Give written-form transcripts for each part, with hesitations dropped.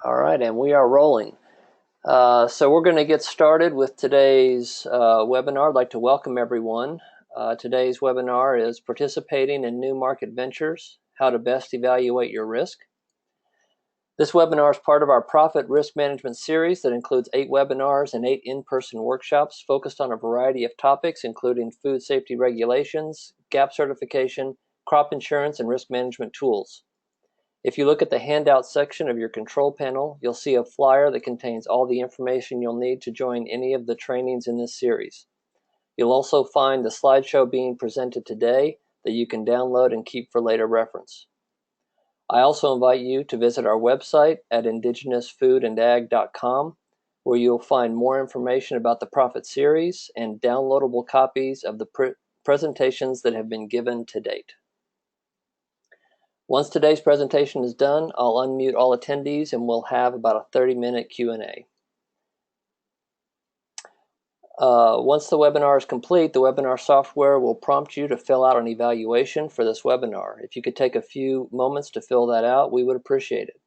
All right, and we are rolling. So we're going to get started with today's webinar. I'd like to welcome everyone. Today's webinar is Participating in New Market Ventures, How to Best Evaluate Your Risk. This webinar is part of our Profit Risk Management series that includes 8 webinars and 8 in-person workshops focused on a variety of topics, including food safety regulations, GAP certification, crop insurance, and risk management tools. If you look at the handout section of your control panel, you'll see a flyer that contains all the information you'll need to join any of the trainings in this series. You'll also find the slideshow being presented today that you can download and keep for later reference. I also invite you to visit our website at indigenousfoodandag.com, where you'll find more information about the Profit series and downloadable copies of the presentations that have been given to date. Once today's presentation is done, I'll unmute all attendees and we'll have about a 30-minute Q&A. Once the webinar is complete, the webinar software will prompt you to fill out an evaluation for this webinar. If you could take a few moments to fill that out, we would appreciate it.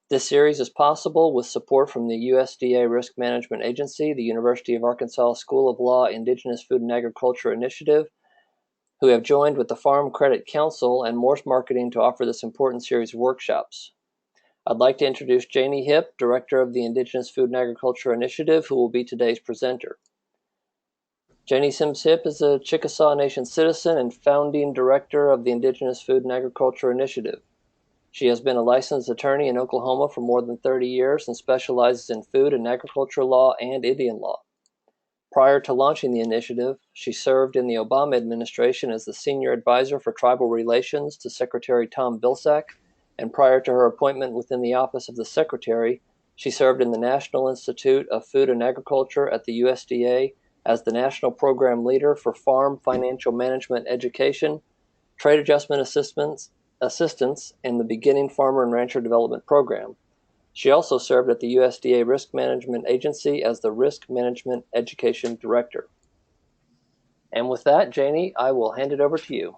This series is possible with support from the USDA Risk Management Agency, the University of Arkansas School of Law Indigenous Food and Agriculture Initiative, who have joined with the Farm Credit Council and Morse Marketing to offer this important series of workshops. I'd like to introduce Janie Hipp, Director of the Indigenous Food and Agriculture Initiative, who will be today's presenter. Janie Sims Hipp is a Chickasaw Nation citizen and founding director of the Indigenous Food and Agriculture Initiative. She has been a licensed attorney in Oklahoma for more than 30 years and specializes in food and agriculture law and Indian law. Prior to launching the initiative, she served in the Obama administration as the senior advisor for tribal relations to Secretary Tom Vilsack, and prior to her appointment within the office of the secretary, she served in the National Institute of Food and Agriculture at the USDA as the national program leader for farm financial management education, trade adjustment assistance, and the Beginning Farmer and Rancher Development Program. She also served at the USDA Risk Management Agency as the Risk Management Education Director. And with that, Janie, I will hand it over to you.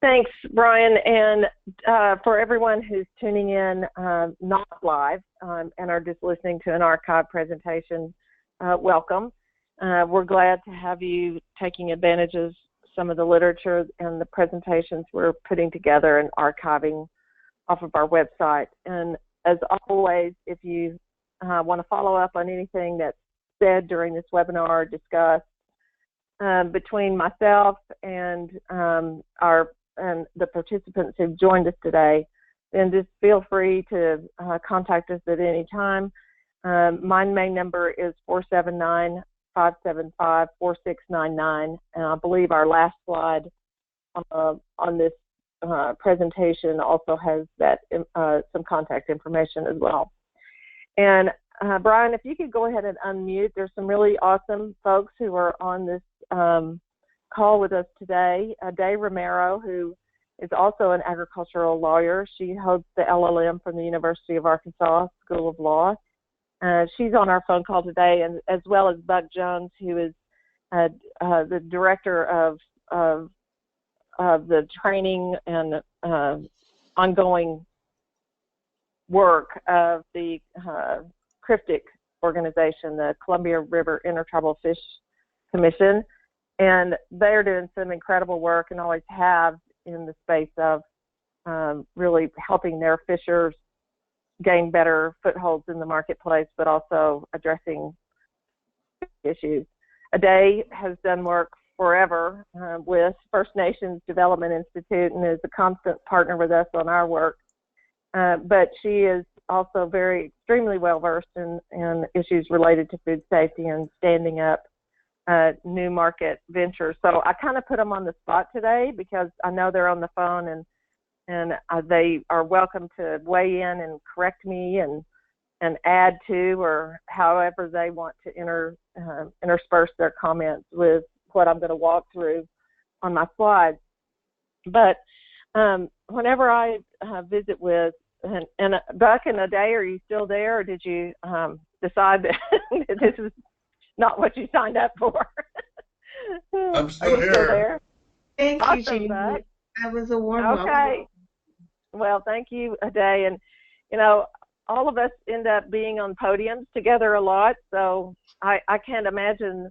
Thanks, Brian. And for everyone who's tuning in not live and are just listening to an archive presentation, welcome. We're glad to have you taking advantage of some of the literature and the presentations we're putting together and archiving off of our website. And as always, if you want to follow up on anything that's said during this webinar or discussed between myself and the participants who've joined us today, then just feel free to contact us at any time. My main number is 479-575-4699, and I believe our last slide on this presentation also has that some contact information as well. And Brian, if you could go ahead and unmute. There's some really awesome folks who are on this call with us today. Day Romero, who is also an agricultural lawyer. She holds the LLM from the University of Arkansas School of Law. She's on our phone call today, and as well as Buck Jones, who is the director of the training and ongoing work of the cryptic organization, the Columbia River Intertribal Fish Commission. And they're doing some incredible work and always have in the space of really helping their fishers gain better footholds in the marketplace, but also addressing issues. Aday has done work forever with First Nations Development Institute and is a constant partner with us on our work. But she is also extremely well versed in issues related to food safety and standing up new market ventures. So I kind of put them on the spot today because I know they're on the phone, and they are welcome to weigh in and correct me and add to, or however they want to intersperse their comments with what I'm going to walk through on my slides. But whenever I visit with, and Buck and Aday, are you still there, or did you decide that this is not what you signed up for? I'm still here. Still there? Thank awesome, you, Janie. Buck. That was a warm welcome. Okay. Well, thank you, Aday. And you know, all of us end up being on podiums together a lot, so I can't imagine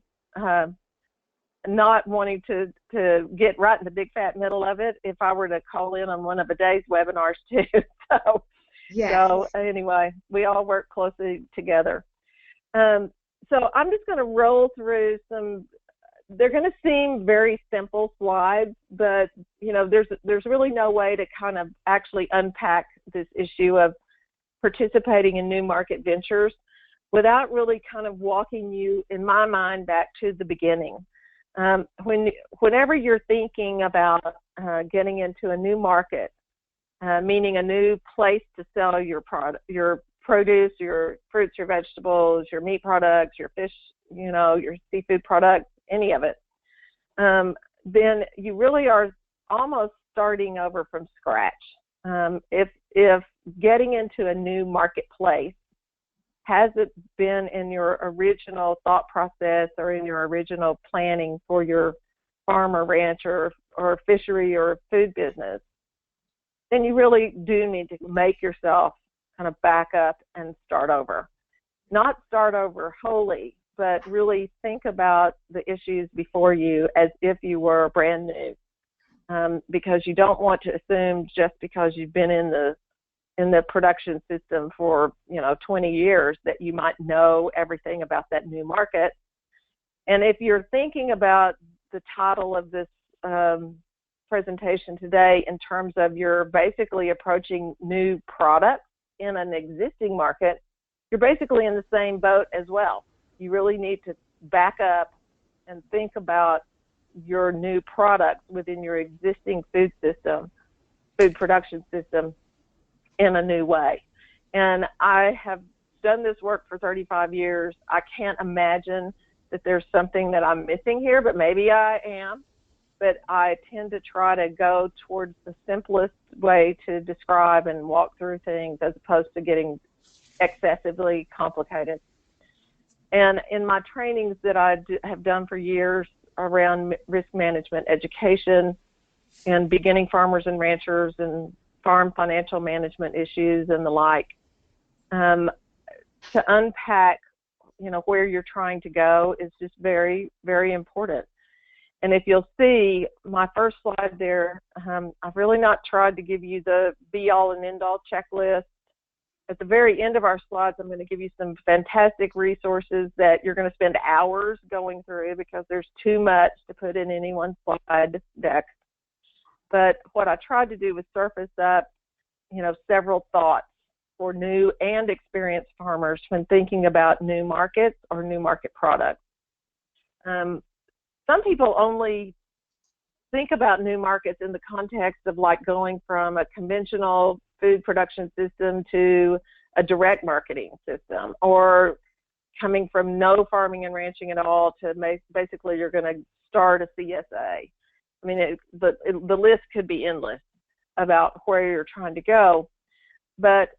not wanting to get right in the big fat middle of it if I were to call in on one of a day's webinars too. So, yes. So anyway, we all work closely together. So I'm just going to roll through some. They're going to seem very simple slides, but you know, there's really no way to kind of actually unpack this issue of participating in new market ventures without really kind of walking you, in my mind, back to the beginning. Whenever you're thinking about getting into a new market, meaning a new place to sell your product, your produce, your fruits, your vegetables, your meat products, your fish, you know, your seafood products, any of it, then you really are almost starting over from scratch. If getting into a new marketplace hasn't been in your original thought process or in your original planning for your farm or ranch or fishery or food business, then you really do need to make yourself kind of back up and start over. Not start over wholly, but really think about the issues before you as if you were brand new. Because you don't want to assume just because you've been in the production system for 20 years that you might know everything about that new market. And if you're thinking about the title of this presentation today in terms of you're basically approaching new products in an existing market, you're basically in the same boat as well. You really need to back up and think about your new products within your existing food production system in a new way. And I have done this work for 35 years. I can't imagine that there's something that I'm missing here, but maybe I am. But I tend to try to go towards the simplest way to describe and walk through things as opposed to getting excessively complicated. And in my trainings that I have done for years around risk management education and beginning farmers and ranchers and farm financial management issues and the like, to unpack, where you're trying to go is just very, very important. And if you'll see my first slide there, I've really not tried to give you the be-all and end-all checklist. At the very end of our slides, I'm going to give you some fantastic resources that you're going to spend hours going through because there's too much to put in any one slide deck. But what I tried to do was surface up, several thoughts for new and experienced farmers when thinking about new markets or new market products. Some people only think about new markets in the context of like going from a conventional food production system to a direct marketing system, or coming from no farming and ranching at all to basically you're going to start a CSA. I mean, the list could be endless about where you're trying to go. But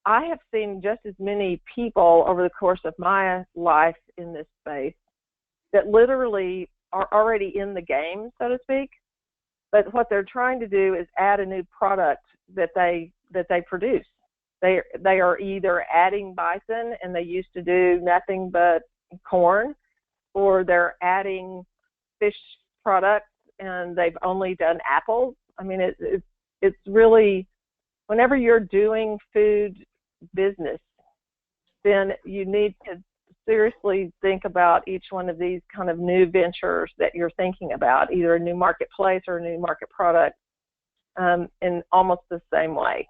I have seen just as many people over the course of my life in this space that literally are already in the game, so to speak. But what they're trying to do is add a new product that they produce. They are either adding bison and they used to do nothing but corn, or they're adding fish products and they've only done apples. I mean, it's really, whenever you're doing food business, then you need to seriously think about each one of these kind of new ventures that you're thinking about, either a new marketplace or a new market product, in almost the same way.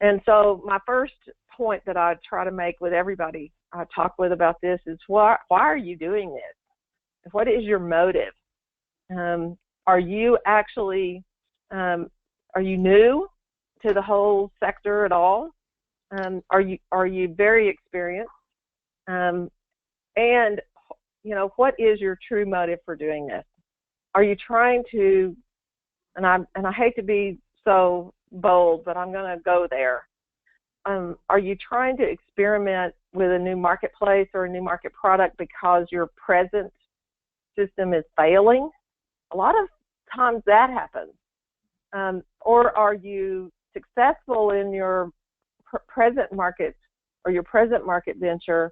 And so my first point that I try to make with everybody I talk with about this is why are you doing this? What is your motive? Are you actually, are you new to the whole sector at all? Are you very experienced? And what is your true motive for doing this? Are you trying to, and I hate to be so bold, but I'm going to go there. Are you trying to experiment with a new marketplace or a new market product because your present system is failing? A lot of times that happens. Or are you successful in your present market or your present market venture,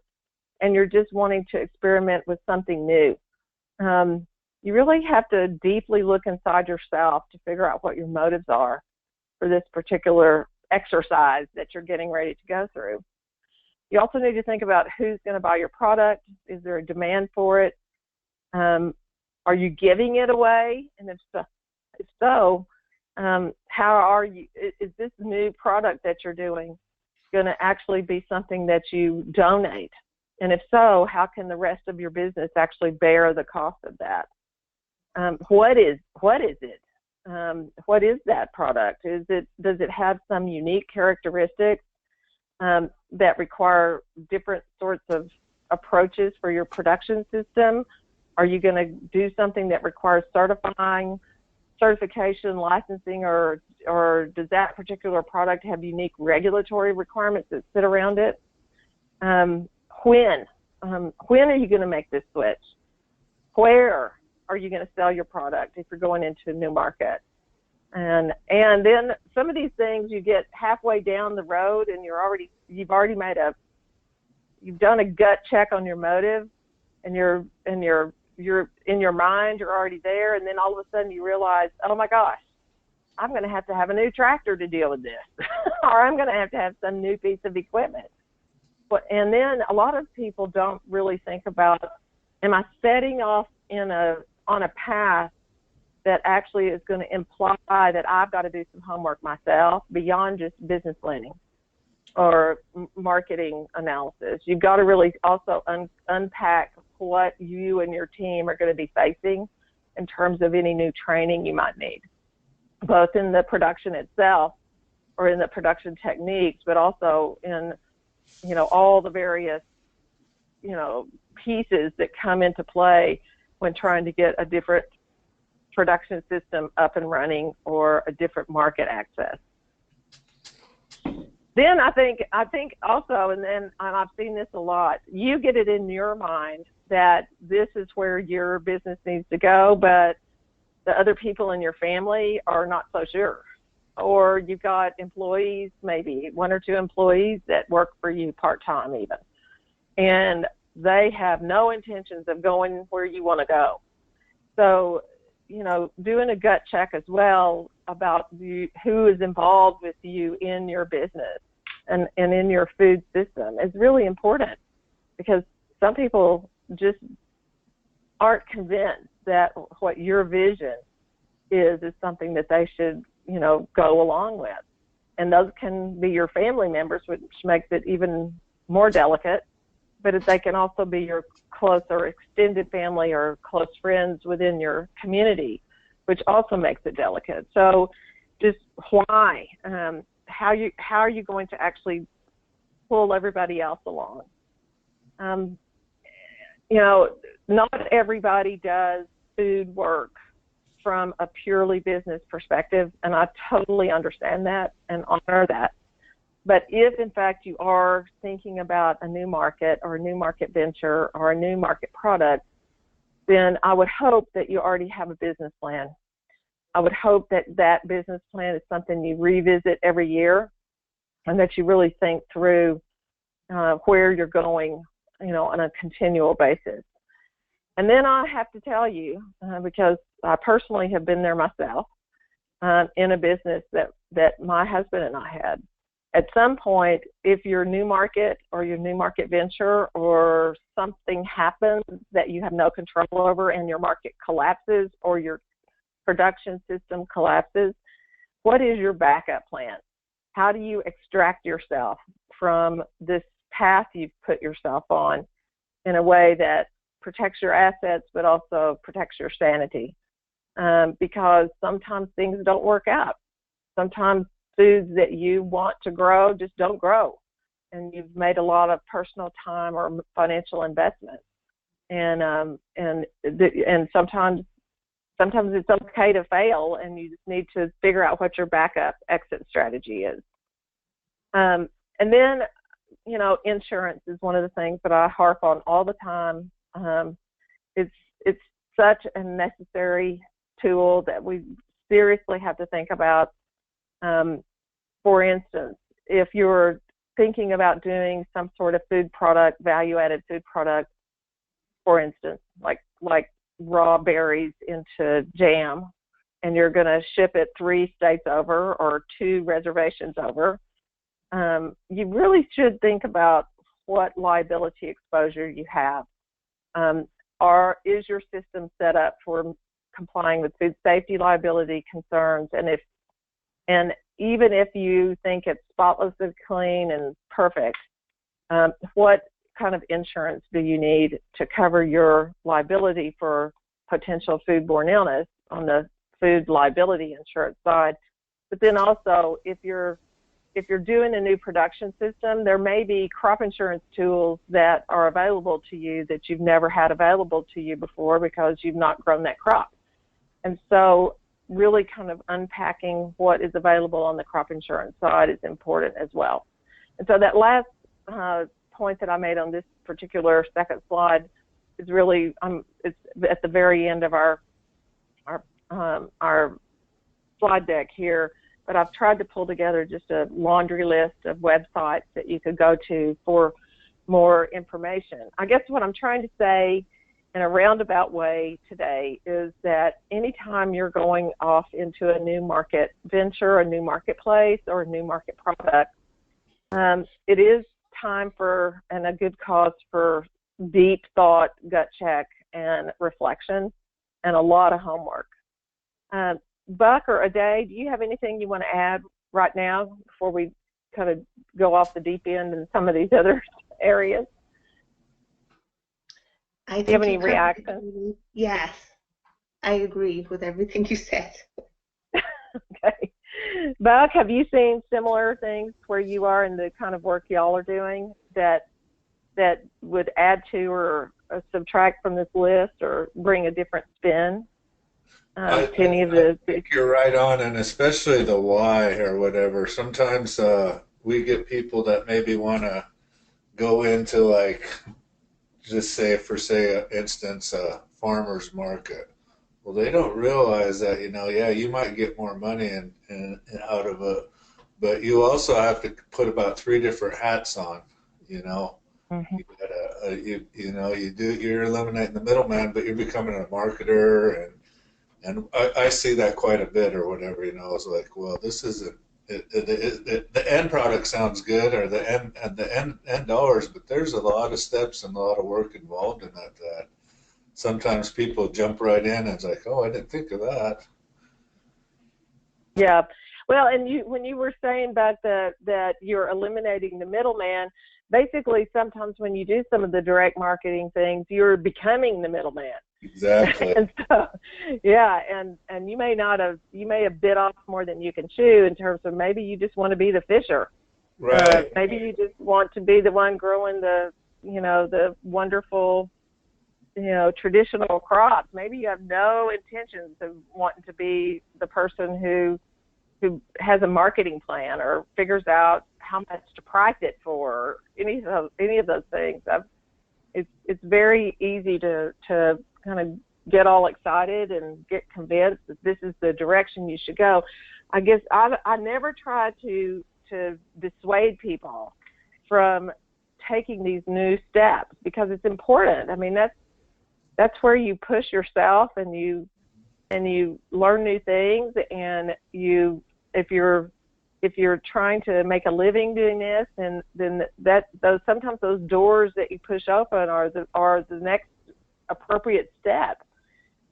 and you're just wanting to experiment with something new. You really have to deeply look inside yourself to figure out what your motives are for this particular exercise that you're getting ready to go through. You also need to think about who's going to buy your product. Is there a demand for it? Are you giving it away? And if so, how are you? Is this new product that you're doing going to actually be something that you donate? And if so, how can the rest of your business actually bear the cost of that? What is it? What is that product? Does it have some unique characteristics that require different sorts of approaches for your production system? Are you going to do something that requires certification, licensing, or does that particular product have unique regulatory requirements that sit around it? When are you going to make this switch? Where are you going to sell your product if you're going into a new market? And then some of these things you get halfway down the road and you've done a gut check on your motive, and you're in your mind, you're already there, and then all of a sudden you realize, oh my gosh, I'm going to have a new tractor to deal with this, or I'm going to have some new piece of equipment. And then a lot of people don't really think about, am I setting off on a path that actually is going to imply that I've got to do some homework myself beyond just business planning or marketing analysis. You've got to really also unpack what you and your team are going to be facing in terms of any new training you might need, both in the production itself or in the production techniques, but also in, all the various, pieces that come into play when trying to get a different production system up and running or a different market access. Then I think also, and I've seen this a lot, you get it in your mind that this is where your business needs to go, but the other people in your family are not so sure. Or you've got employees, maybe one or two employees that work for you part-time even, and they have no intentions of going where you want to go. So, doing a gut check as well about who is involved with you in your business and in your food system is really important, because some people just aren't convinced that what your vision is something that they should, go along with. And those can be your family members, which makes it even more delicate, but they can also be your close or extended family or close friends within your community, which also makes it delicate. So just why? How are you going to actually pull everybody else along? Not everybody does food work from a purely business perspective, and I totally understand that and honor that. But if, in fact, you are thinking about a new market or a new market venture or a new market product, then I would hope that you already have a business plan. I would hope that that business plan is something you revisit every year, and that you really think through where you're going, on a continual basis. And then I have to tell you, because I personally have been there myself, in a business that my husband and I had. At some point, if your new market or your new market venture or something happens that you have no control over and your market collapses or your production system collapses, what is your backup plan? How do you extract yourself from this path you've put yourself on in a way that protects your assets but also protects your sanity? Because sometimes things don't work out. Sometimes foods that you want to grow just don't grow, and you've made a lot of personal time or financial investment. And sometimes it's okay to fail, and you just need to figure out what your backup exit strategy is. And then, insurance is one of the things that I harp on all the time. It's such a necessary tool that we seriously have to think about. For instance, if you're thinking about doing some sort of food product, value-added food product, for instance, like raw berries into jam, and you're going to ship it 3 states over or 2 reservations over, you really should think about what liability exposure you have. Is your system set up for complying with food safety liability concerns? And even if you think it's spotlessly clean and perfect, what kind of insurance do you need to cover your liability for potential foodborne illness on the food liability insurance side? But then also, if you're doing a new production system, there may be crop insurance tools that are available to you that you've never had available to you before because you've not grown that crop. And so really kind of unpacking what is available on the crop insurance side is important as well. And so that last point that I made on this particular second slide is really it's at the very end of our slide deck here, but I've tried to pull together just a laundry list of websites that you could go to for more information. I guess what I'm trying to say in a roundabout way today is that anytime you're going off into a new market venture, a new marketplace, or a new market product, it is time for and a good cause for deep thought, gut check, and reflection, and a lot of homework. Buck or Ade, do you have anything you want to add right now before we kind of go off the deep end in some of these other areas? Do you have any reactions? Yes, I agree with everything you said. Okay. Buck, have you seen similar things where you are in the kind of work y'all are doing that would add to or subtract from this list or bring a different spin to any of the? I think you're right on, and especially the why or whatever. Sometimes we get people that maybe want to go into, like, just say, for instance, a farmer's market. Well, they don't realize that, yeah, you might get more money out of it, but you also have to put about 3 different hats on, Mm-hmm. You gotta, you're eliminating the middleman, but you're becoming a marketer, and I see that quite a bit or whatever, it's like, well, this isn't, the end product sounds good, or the end dollars, but there's a lot of steps and a lot of work involved in that sometimes people jump right in and it's like, oh, I didn't think of that. Yeah. Well, and when you were saying about that you're eliminating the middleman, basically sometimes when you do some of the direct marketing things, you're becoming the middleman. Exactly. And so, yeah, and you may have bit off more than you can chew in terms of maybe you just want to be the fisher. Right. Maybe you just want to be the one growing the wonderful, traditional crops. Maybe you have no intentions of wanting to be the person who has a marketing plan or figures out how much to price it for, any of those things. It's very easy to kind of get all excited and get convinced that this is the direction you should go. I guess I never try to dissuade people from taking these new steps because it's important. I mean, that's where you push yourself and you learn new things, and if you're trying to make a living doing this, and then sometimes those doors that you push open are the next appropriate step.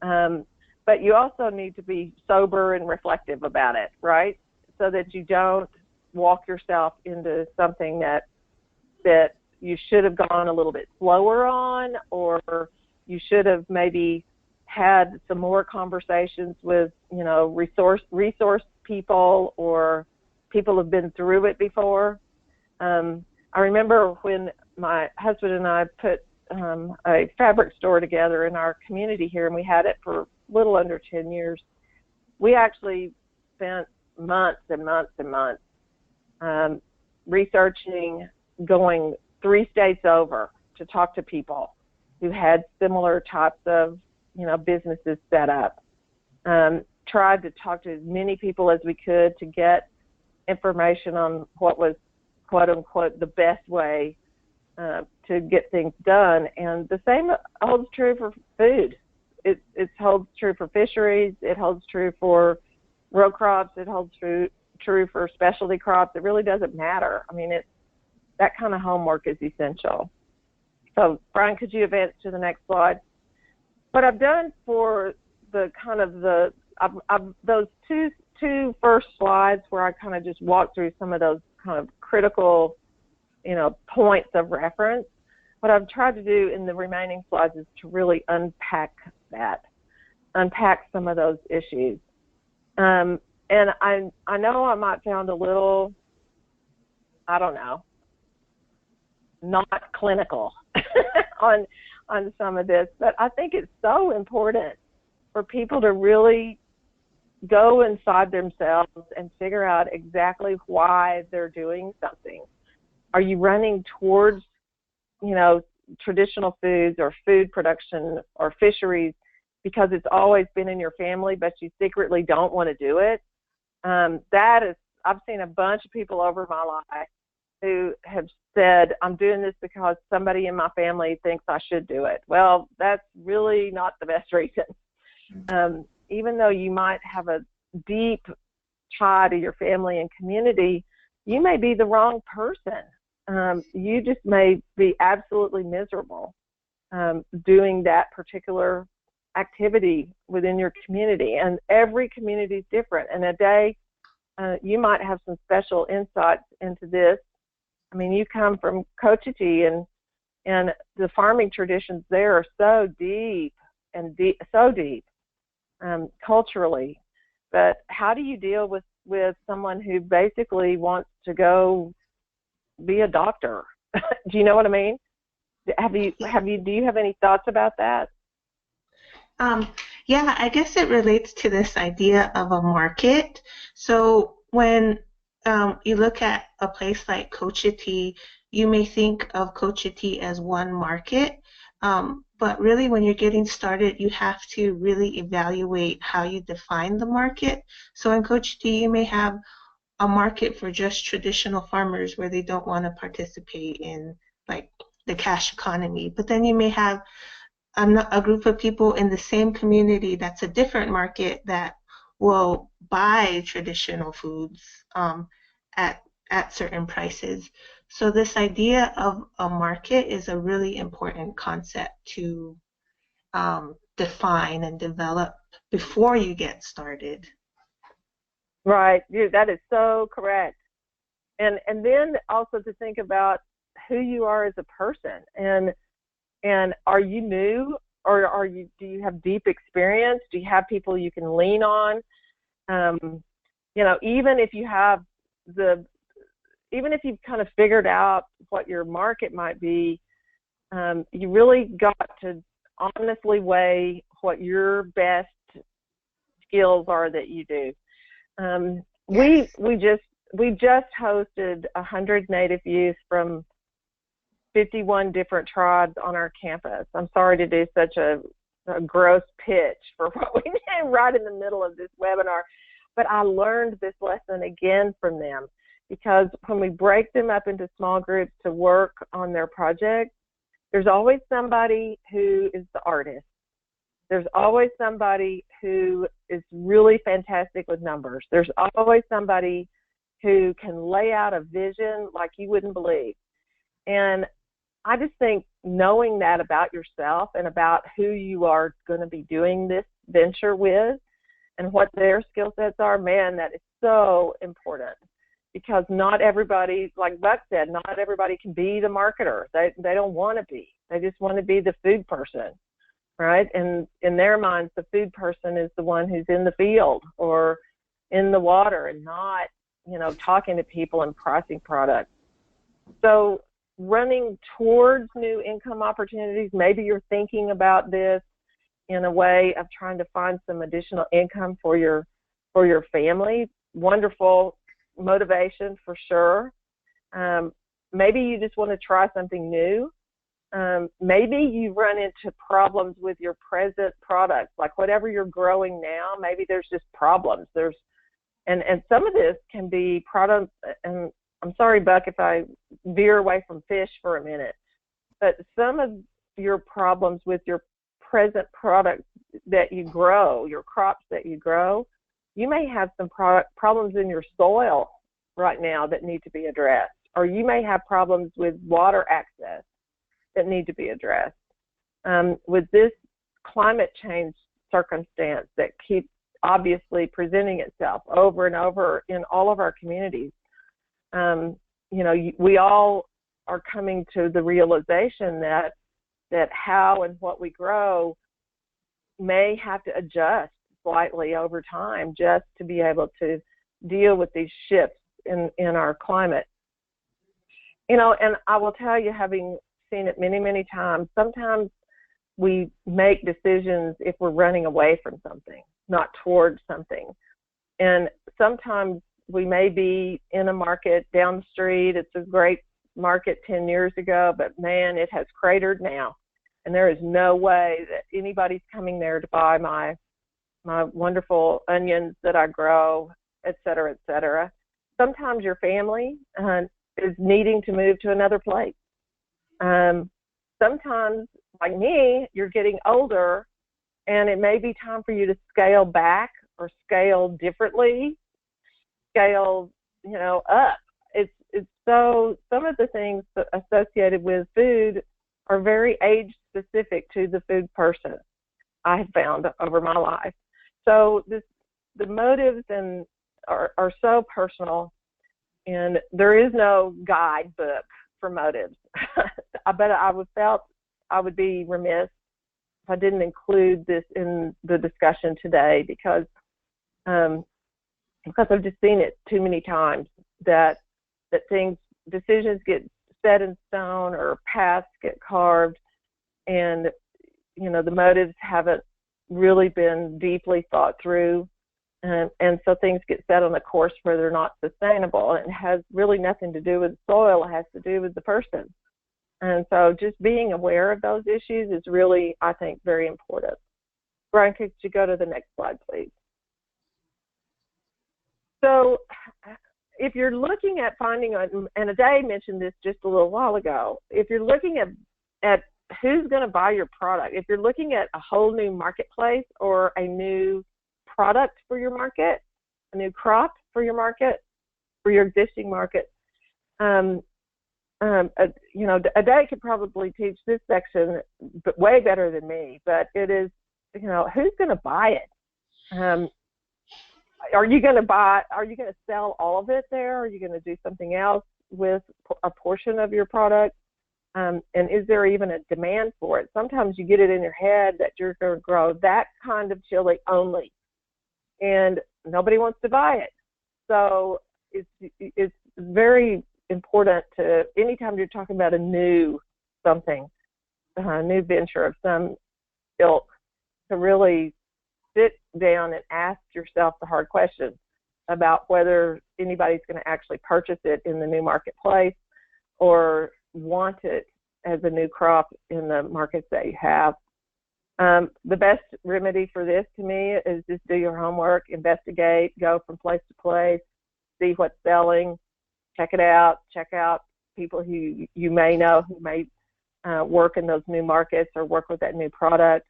But you also need to be sober and reflective about it, right? So that you don't walk yourself into something that you should have gone a little bit slower on, or you should have maybe had some more conversations with, resource people or people who've been through it before. I remember when my husband and I put a fabric store together in our community here, and we had it for a little under 10 years. We actually spent months and months and months researching, going 3 states over to talk to people who had similar types of, businesses set up. Tried to talk to as many people as we could to get information on what was quote unquote the best way to get things done. And the same holds true for food. It holds true for fisheries. It holds true for row crops. It holds true for specialty crops. It really doesn't matter. I mean, that kind of homework is essential. So, Brian, could you advance to the next slide? What I've done for the kind of those two first slides where I kind of just walked through some of those kind of critical, points of reference. What I've tried to do in the remaining slides is to really unpack some of those issues. And I know I might sound a little, I don't know, not clinical on some of this, but I think it's so important for people to really go inside themselves and figure out exactly why they're doing something. Are you running towards, traditional foods or food production or fisheries because it's always been in your family, but you secretly don't want to do it? I've seen a bunch of people over my life who have said, I'm doing this because somebody in my family thinks I should do it. Well, that's really not the best reason. Even though you might have a deep tie to your family and community, you may be the wrong person. You just may be absolutely miserable doing that particular activity within your community. And every community is different. And a day, you might have some special insights into this. I mean, you come from Cochiti, and the farming traditions there are so deep culturally. But how do you deal with someone who basically wants to go be a doctor? Do you know what I mean? Do you have any thoughts about that? Yeah, I guess it relates to this idea of a market. So when you look at a place like Cochiti, you may think of Cochiti as one market, but really when you're getting started, you have to really evaluate how you define the market. So in Cochiti, you may have a market for just traditional farmers where they don't want to participate in like the cash economy, but then you may have a group of people in the same community that's a different market that will buy traditional foods at certain prices. So this idea of a market is a really important concept to define and develop before you get started. Right, that is so correct. And then also to think about who you are as a person, and are you new, or do you have deep experience? Do you have people you can lean on? Even if you've kind of figured out what your market might be, you really got to honestly weigh what your best skills are that you do. We just hosted 100 Native youth from 51 different tribes on our campus. I'm sorry to do such a gross pitch for what we did right in the middle of this webinar, but I learned this lesson again from them, because when we break them up into small groups to work on their project, there's always somebody who is the artist. There's always somebody who is really fantastic with numbers. There's always somebody who can lay out a vision like you wouldn't believe. And I just think knowing that about yourself and about who you are going to be doing this venture with and what their skill sets are, man, that is so important. Because not everybody, like Buck said, not everybody can be the marketer. They don't want to be. They just want to be the food person, right? And in their minds, the food person is the one who's in the field or in the water and not, talking to people and pricing products. So running towards new income opportunities, maybe you're thinking about this in a way of trying to find some additional income for your family. Wonderful motivation for sure. Maybe you just want to try something new. Maybe you run into problems with your present products, like whatever you're growing now. Maybe there's just problems. And some of this can be product and I'm sorry, Buck, if I veer away from fish for a minute, but some of your problems with your present product that you grow, your crops that you grow, you may have some problems in your soil right now that need to be addressed, or you may have problems with water access that need to be addressed. With this climate change circumstance that keeps obviously presenting itself over and over in all of our communities, we all are coming to the realization that how and what we grow may have to adjust slightly over time just to be able to deal with these shifts in our climate. And I will tell you, having seen it many, many times, sometimes we make decisions if we're running away from something, not towards something. And sometimes we may be in a market down the street. It's a great market 10 years ago, but man, it has cratered now. And there is no way that anybody's coming there to buy my wonderful onions that I grow, et cetera, et cetera. Sometimes your family is needing to move to another place. Sometimes, like me, you're getting older, and it may be time for you to scale back or scale differently, scale, up. It's so some of the things associated with food are very age specific to the food person, I have found over my life. So the motives are so personal, and there is no guidebook for motives. But I would be remiss if I didn't include this in the discussion today, because I've just seen it too many times that decisions get set in stone or paths get carved, and the motives haven't really been deeply thought through, and so things get set on a course where they're not sustainable. And it has really nothing to do with the soil. It has to do with the person. And so just being aware of those issues is really, I think, very important. Brian, could you go to the next slide, please? So if you're looking at finding, and Ade mentioned this just a little while ago, if you're looking at who's going to buy your product, if you're looking at a whole new marketplace or a new product for your market, a new crop for your market, for your existing market, Ade could probably teach this section but way better than me, but it is, who's going to buy it? Are you going to sell all of it there? Are you going to do something else with a portion of your product? And is there even a demand for it? Sometimes you get it in your head that you're going to grow that kind of chili only, and nobody wants to buy it. So it's very important to, anytime you're talking about a new something, a new venture of some ilk, to really sit down and ask yourself the hard questions about whether anybody's going to actually purchase it in the new marketplace or want it as a new crop in the markets that you have. The best remedy for this to me is just do your homework, investigate, go from place to place, see what's selling, check out people who you may know who may work in those new markets or work with that new product.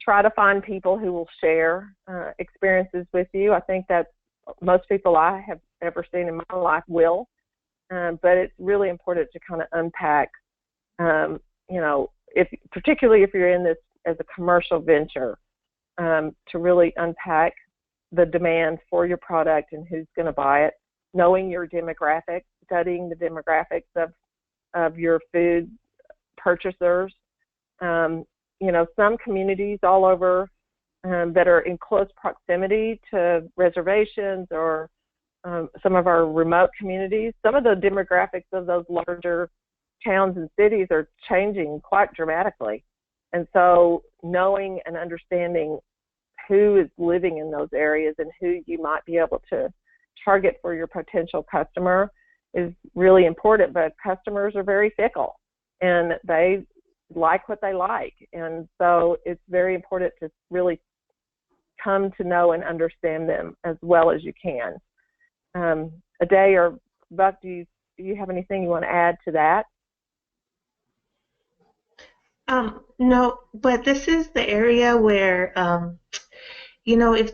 Try to find people who will share experiences with you. I think that most people I have ever seen in my life will, but it's really important to kind of unpack, particularly if you're in this as a commercial venture, to really unpack the demand for your product and who's going to buy it, knowing your demographics, studying the demographics of your food purchasers. Some communities all over that are in close proximity to reservations or some of our remote communities, some of the demographics of those larger towns and cities are changing quite dramatically. And so knowing and understanding who is living in those areas and who you might be able to target for your potential customer is really important. But customers are very fickle, and they like what they like. And so it's very important to really come to know and understand them as well as you can. Ade or Buck, do you have anything you want to add to that? No, but this is the area where, if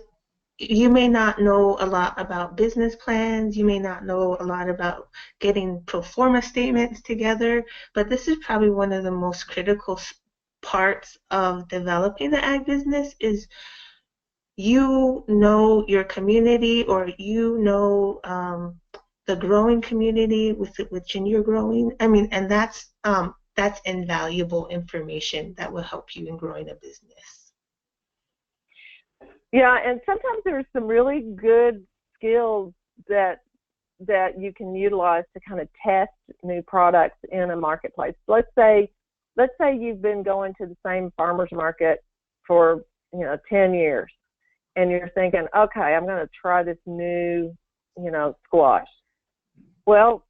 you may not know a lot about business plans, you may not know a lot about getting pro forma statements together, but this is probably one of the most critical parts of developing the ag business is your community, or the growing community with which you're growing. I mean, and that's invaluable information that will help you in growing a business. Yeah, and sometimes there's some really good skills that you can utilize to kind of test new products in a marketplace. Let's say you've been going to the same farmer's market for 10 years, and you're thinking, okay, I'm going to try this new squash. Well,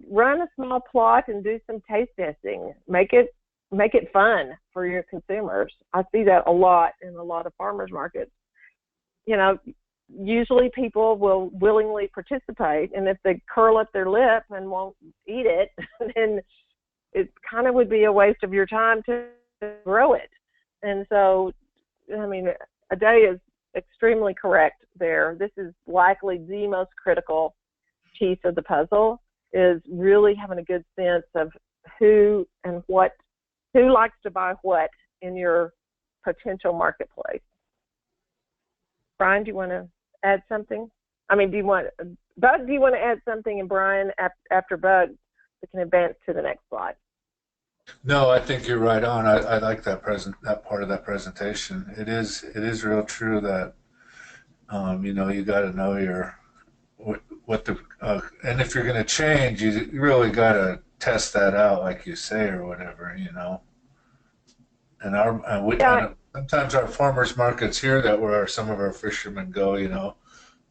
run a small plot and do some taste testing. Make it fun for your consumers. I see that a lot in a lot of farmers markets. Usually people will willingly participate, and if they curl up their lip and won't eat it, then it kind of would be a waste of your time to grow it. And so, I mean, Ade is extremely correct there. This is likely the most critical piece of the puzzle, is really having a good sense of who likes to buy what in your potential marketplace. Brian, do you want to add something? I mean, Bud, do you want to add something? And Brian, after Bud, we can advance to the next slide. No, I think you're right on. I like that part of that presentation. It is real true that you got to know and if you're going to change, you really got to test that out, like you say, or whatever, And sometimes our farmers markets here, where some of our fishermen go,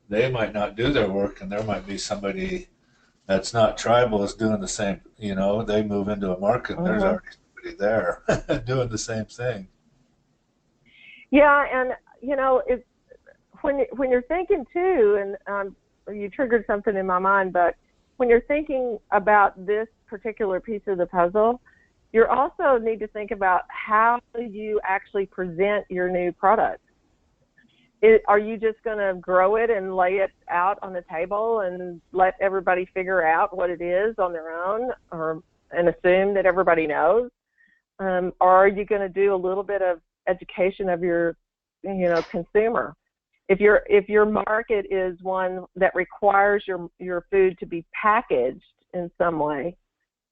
they might not do their work, and there might be somebody that's not tribal is doing the same. They move into a market, and there's already somebody there doing the same thing. Yeah, and it's when you're thinking too, and you triggered something in my mind, but when you're thinking about this particular piece of the puzzle, you also need to think about how you actually present your new product. Are you just going to grow it and lay it out on the table and let everybody figure out what it is on their own, and assume that everybody knows? Or are you going to do a little bit of education of your consumer? If your market is one that requires your food to be packaged in some way,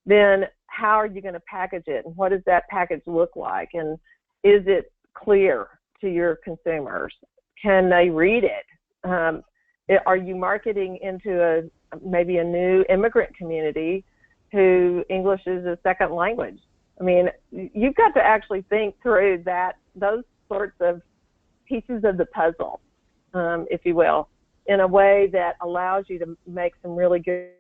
then how are you going to package it, and what does that package look like, and is it clear to your consumers? Can they read it? Are you marketing into maybe a new immigrant community who English is a second language? I mean, you've got to actually think through those sorts of pieces of the puzzle, if you will, in a way that allows you to make some really good.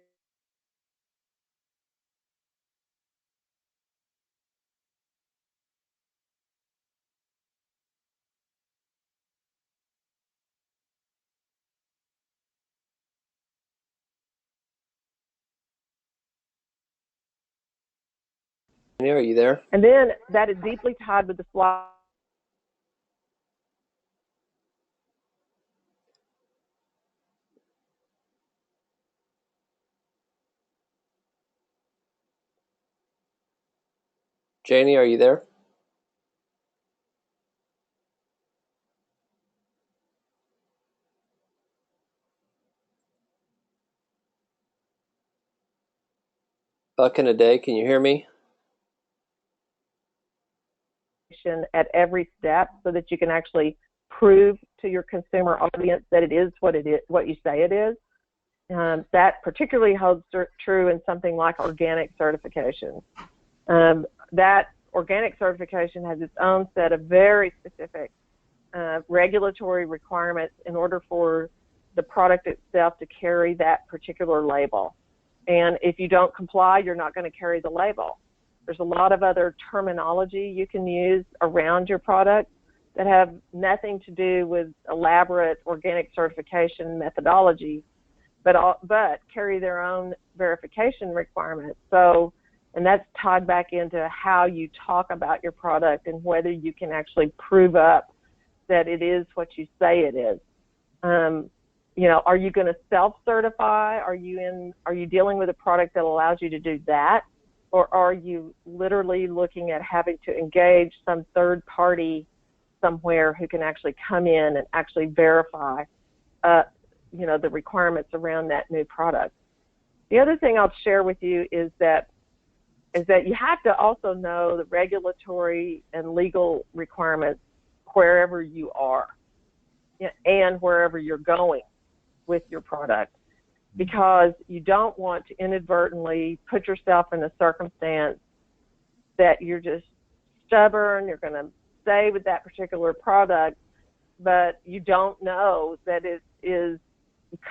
Are you there? And then that is deeply tied with the slide. Janie, are you there? Buck and Ade, can you hear me? At every step, so that you can actually prove to your consumer audience that it is what you say it is. That particularly holds true in something like organic certification. That organic certification has its own set of very specific regulatory requirements in order for the product itself to carry that particular label. And if you don't comply, you're not going to carry the label. There's a lot of other terminology you can use around your product that have nothing to do with elaborate organic certification methodology, but carry their own verification requirements. So, and that's tied back into how you talk about your product and whether you can actually prove up that it is what you say it is. You know, are you going to self-certify? Are you dealing with a product that allows you to do that? Or are you literally looking at having to engage some third party somewhere who can actually come in and actually verify, you know, the requirements around that new product? The other thing I'll share with you is that you have to also know the regulatory and legal requirements wherever you are and wherever you're going with your product, because you don't want to inadvertently put yourself in a circumstance that you're just stubborn, you're going to stay with that particular product, but you don't know that it is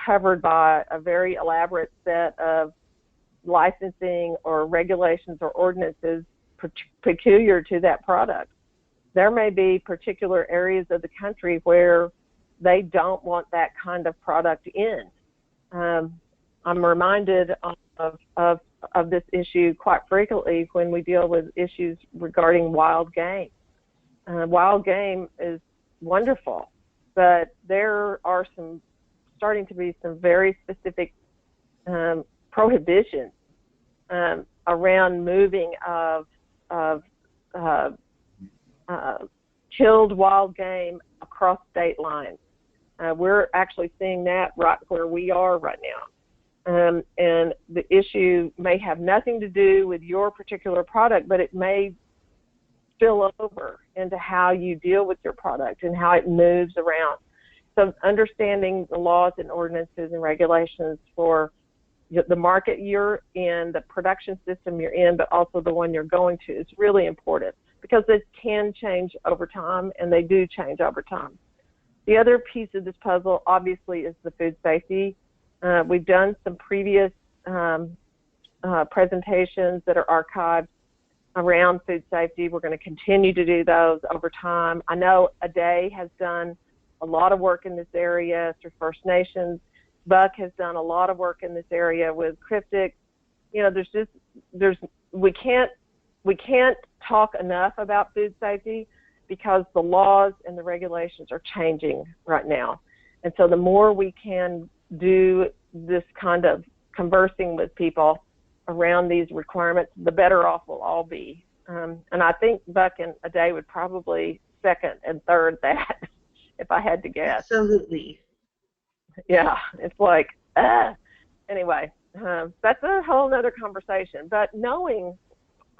covered by a very elaborate set of licensing or regulations or ordinances peculiar to that product. There may be particular areas of the country where they don't want that kind of product in. I'm reminded of this issue quite frequently when we deal with issues regarding wild game. Wild game is wonderful, but there are starting to be some very specific prohibitions around moving of killed wild game across state lines. We're actually seeing that right where we are right now. And the issue may have nothing to do with your particular product, but it may spill over into how you deal with your product and how it moves around. So understanding the laws and ordinances and regulations for the market you're in, the production system you're in, but also the one you're going to is really important, because it can change over time, and they do change over time. The other piece of this puzzle, obviously, is the food safety. We've done some previous presentations that are archived around food safety. We're going to continue to do those over time. I know ADAE has done a lot of work in this area through First Nations. Buck has done a lot of work in this area with cryptic. You know, we can't talk enough about food safety, because the laws and the regulations are changing right now. And so the more we can do this kind of conversing with people around these requirements, the better off we'll all be. And I think Buck and ADAE would probably second and third that if I had to guess. Absolutely. Yeah, it's like, anyway, that's a whole nother conversation. But knowing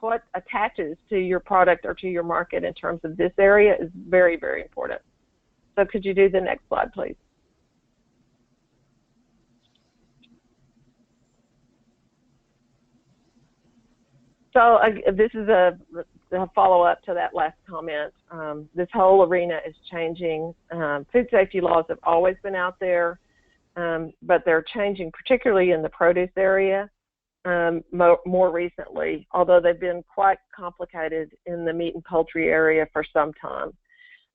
what attaches to your product or to your market in terms of this area is very, very important. So could you do the next slide, please? So this is a follow-up to that last comment. This whole arena is changing. Food safety laws have always been out there, but they're changing, particularly in the produce area. More recently, although they've been quite complicated in the meat and poultry area for some time.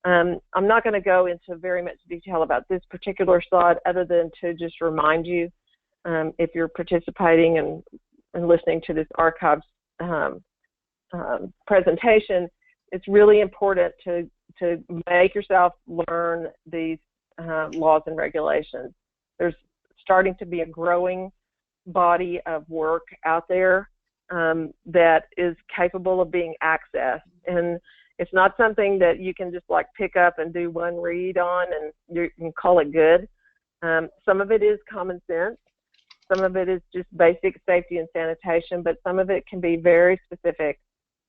I'm not going to go into very much detail about this particular slide, other than to just remind you, if you're participating and listening to this archives presentation, it's really important to make yourself learn these laws and regulations. There's starting to be a growing body of work out there that is capable of being accessed, and it's not something that you can just like pick up and do one read on and you can call it good. Some of it is common sense, some of it is just basic safety and sanitation, but some of it can be very specific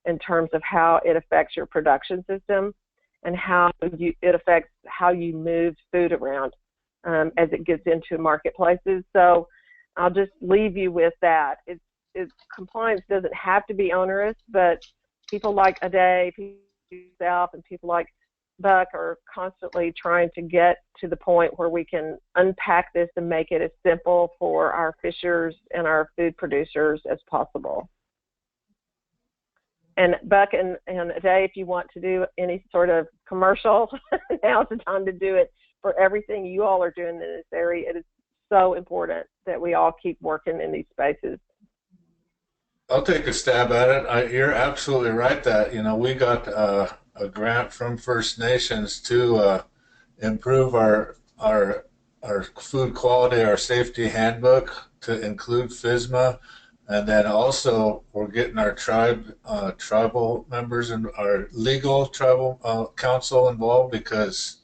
in terms of how it affects your production system and how it affects how you move food around as it gets into marketplaces. So I'll just leave you with that. Compliance doesn't have to be onerous, but people like ADAE, people like yourself, and people like Buck are constantly trying to get to the point where we can unpack this and make it as simple for our fishers and our food producers as possible. And Buck and ADAE, if you want to do any sort of commercial, now's the time to do it for everything you all are doing in this area. It is so important that we all keep working in these spaces. I'll take a stab at it. You're absolutely right that, we got a grant from First Nations to improve our food quality, our safety handbook to include FISMA. And then also we're getting our tribal members and our legal tribal council involved because,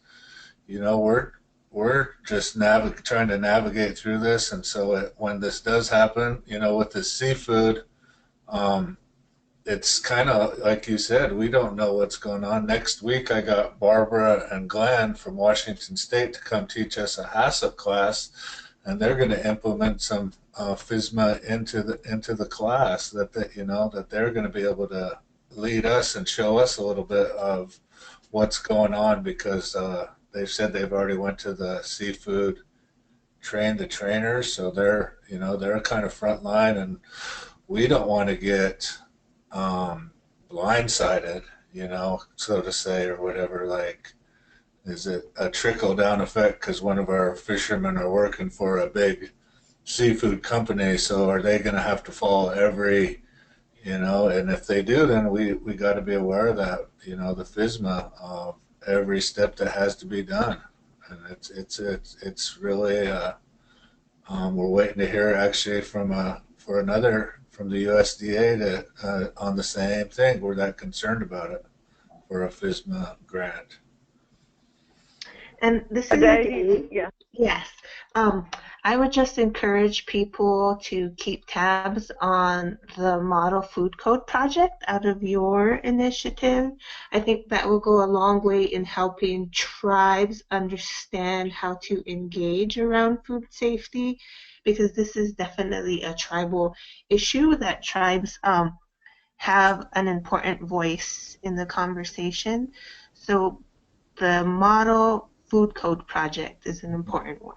we're just trying to navigate through this. And so when this does happen, with the seafood, it's kind of like you said, we don't know what's going on. Next week, I got Barbara and Glenn from Washington State to come teach us a HACCP class, and they're going to implement some FISMA into the class that they're going to be able to lead us and show us a little bit of what's going on because they've said they've already went to the seafood, trained the trainers, so they're kind of front line, and we don't want to get blindsided, so to say, or whatever. Like, is it a trickle down effect because one of our fishermen are working for a big seafood company? So are they going to have to follow every, and if they do, then we got to be aware of that, the FISMA of every step that has to be done. And it's really, we're waiting to hear actually from the USDA that on the same thing. We're that concerned about it for a FISMA grant. And this is yes. I would just encourage people to keep tabs on the Model Food Code project out of your initiative. I think that will go a long way in helping tribes understand how to engage around food safety, because this is definitely a tribal issue that tribes have an important voice in the conversation. So the Model Food Code project is an important one.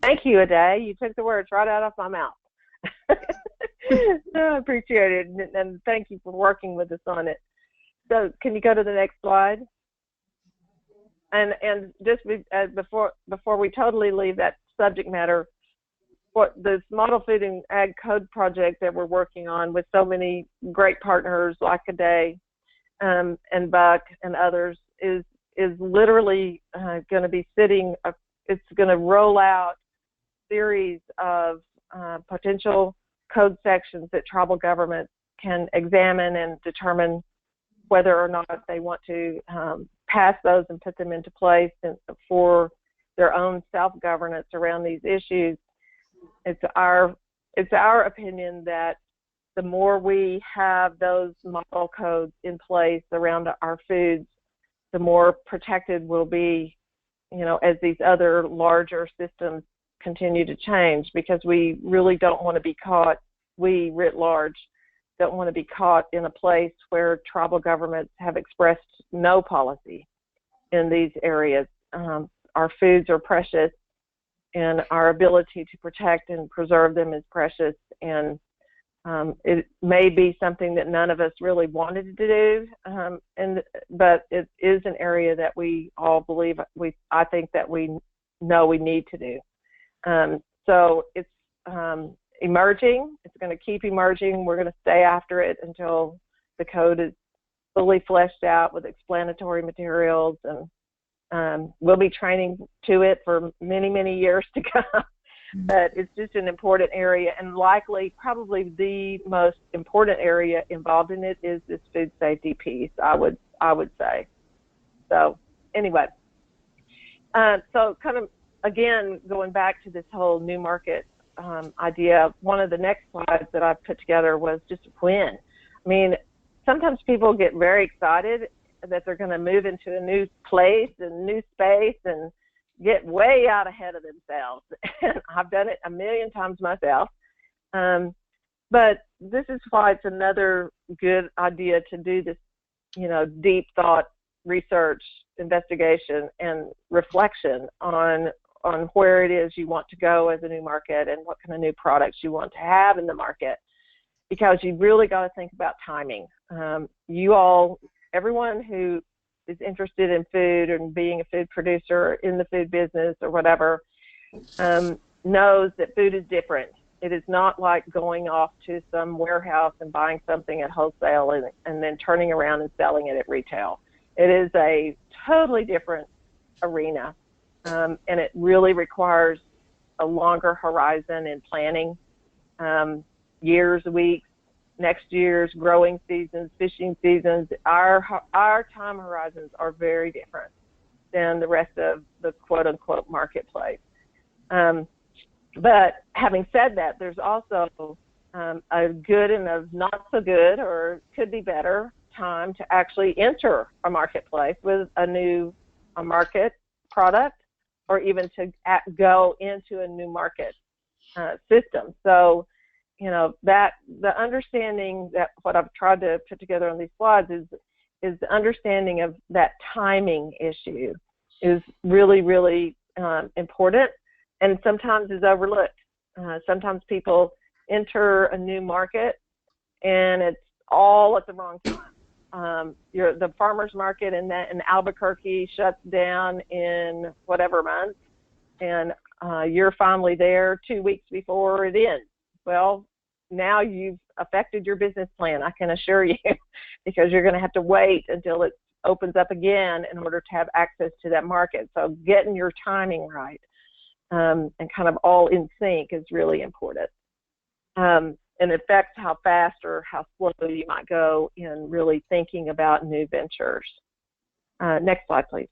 Thank you, Aday. You took the words right out of my mouth. I appreciate it, and thank you for working with us on it. So can you go to the next slide? And just before we totally leave that subject matter, what this Model Food and Ag Code project that we're working on with so many great partners like Aday and Buck and others is literally going to be it's going to roll out series of potential code sections that tribal governments can examine and determine whether or not they want to pass those and put them into place for their own self-governance around these issues. It's our opinion that the more we have those model codes in place around our foods, the more protected we'll be, as these other larger systems continue to change, because we really don't want to be caught, we writ large, don't want to be caught in a place where tribal governments have expressed no policy in these areas. Our foods are precious, and our ability to protect and preserve them is precious, and it may be something that none of us really wanted to do, but it is an area that we all believe, I think that we know we need to do. So it's emerging. It's going to keep emerging. We're going to stay after it until the code is fully fleshed out with explanatory materials, and we'll be training to it for many, many years to come. But it's just an important area, and likely probably the most important area involved in it is this food safety piece, I would say. So anyway, so kind of again going back to this whole new market idea, one of the next slides that I put together was just when. I mean, sometimes people get very excited that they're going to move into a new place and new space and get way out ahead of themselves. And I've done it a million times myself. But this is why it's another good idea to do this, deep thought, research, investigation, and reflection on where it is you want to go as a new market and what kind of new products you want to have in the market, because you really got to think about timing. Everyone who is interested in food and being a food producer in the food business or whatever, knows that food is different. It is not like going off to some warehouse and buying something at wholesale and then turning around and selling it at retail. It is a totally different arena, and it really requires a longer horizon in planning, years, weeks, next year's growing seasons, fishing seasons. Our time horizons are very different than the rest of the quote-unquote marketplace. But having said that, there's also a good and a not so good, or could be better, time to actually enter a marketplace with a market product, or even to go into a new market system. So, you know, that the understanding that what I've tried to put together on these slides is the understanding of that timing issue is really, really important, and sometimes is overlooked. Sometimes people enter a new market and it's all at the wrong time. The farmer's market in Albuquerque shuts down in whatever month, and you're finally there 2 weeks before it ends. Well, now you've affected your business plan, I can assure you, because you're going to have to wait until it opens up again in order to have access to that market. So getting your timing right and kind of all in sync is really important. And it affects how fast or how slow you might go in really thinking about new ventures. Next slide, please.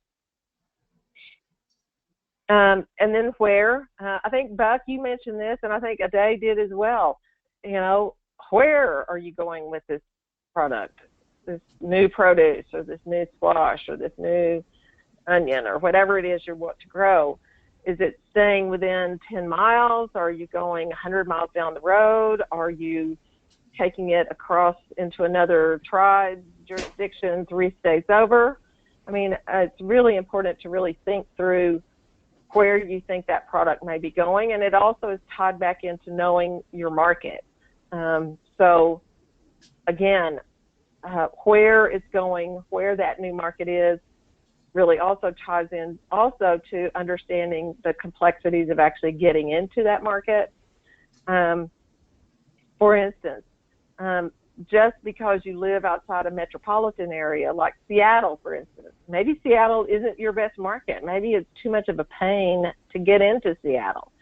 And then where? I think, Buck, you mentioned this, and I think Ade did as well. You know, where are you going with this product, this new produce, or this new squash, or this new onion, or whatever it is you want to grow? Is it staying within 10 miles? Are you going 100 miles down the road? Are you taking it across into another tribe, jurisdiction, 3 states over? I mean, it's really important to really think through where you think that product may be going, and it also is tied back into knowing your market. So again, where it's going, where that new market is, really also ties in also to understanding the complexities of actually getting into that market. For instance, just because you live outside a metropolitan area like Seattle, for instance, maybe Seattle isn't your best market. Maybe it's too much of a pain to get into Seattle.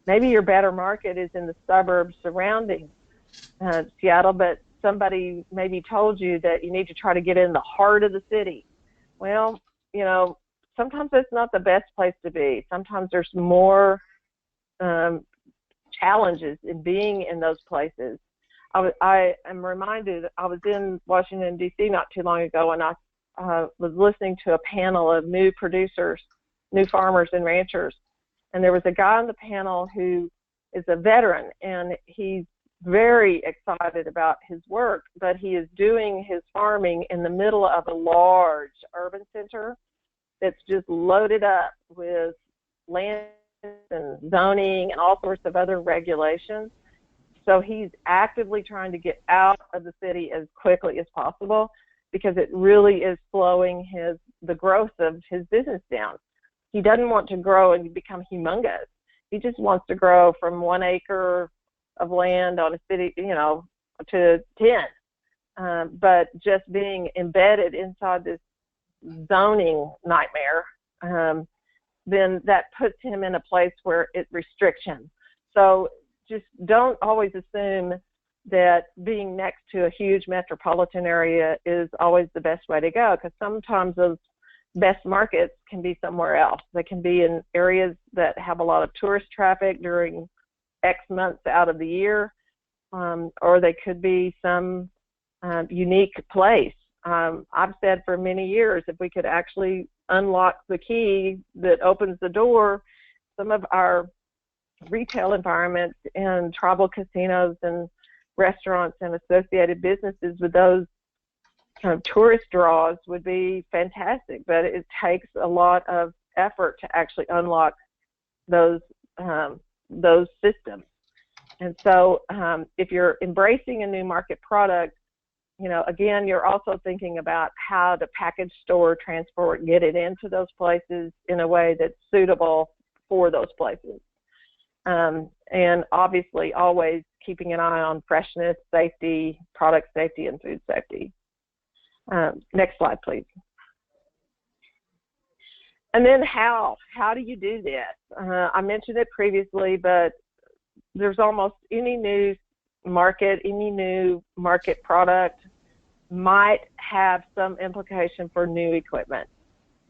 Maybe your better market is in the suburbs surrounding Seattle, but somebody maybe told you that you need to try to get in the heart of the city. Well, you know, sometimes it's not the best place to be. Sometimes there's more challenges in being in those places. I am reminded, I was in Washington, D.C. not too long ago, and I was listening to a panel of new producers, new farmers and ranchers. And there was a guy on the panel who is a veteran, and he's very excited about his work, but he is doing his farming in the middle of a large urban center that's just loaded up with land and zoning and all sorts of other regulations. So he's actively trying to get out of the city as quickly as possible because it really is slowing the growth of his business down. He doesn't want to grow and become humongous. He just wants to grow from 1 acre of land on a city, you know, to 10. But just being embedded inside this zoning nightmare, then that puts him in a place where it restricts him. So just don't always assume that being next to a huge metropolitan area is always the best way to go, because sometimes those best markets can be somewhere else. They can be in areas that have a lot of tourist traffic during X months out of the year, or they could be some unique place. I've said for many years, if we could actually unlock the key that opens the door, some of our retail environments and tribal casinos and restaurants and associated businesses with those kind of tourist draws would be fantastic. But it takes a lot of effort to actually unlock those systems. And so if you're embracing a new market product, you know, again, you're also thinking about how to package, store, transport, get it into those places in a way that's suitable for those places. And obviously always keeping an eye on freshness, safety, product safety, and food safety. Next slide, please. And then how do you do this? I mentioned it previously, but there's almost any new market product might have some implication for new equipment.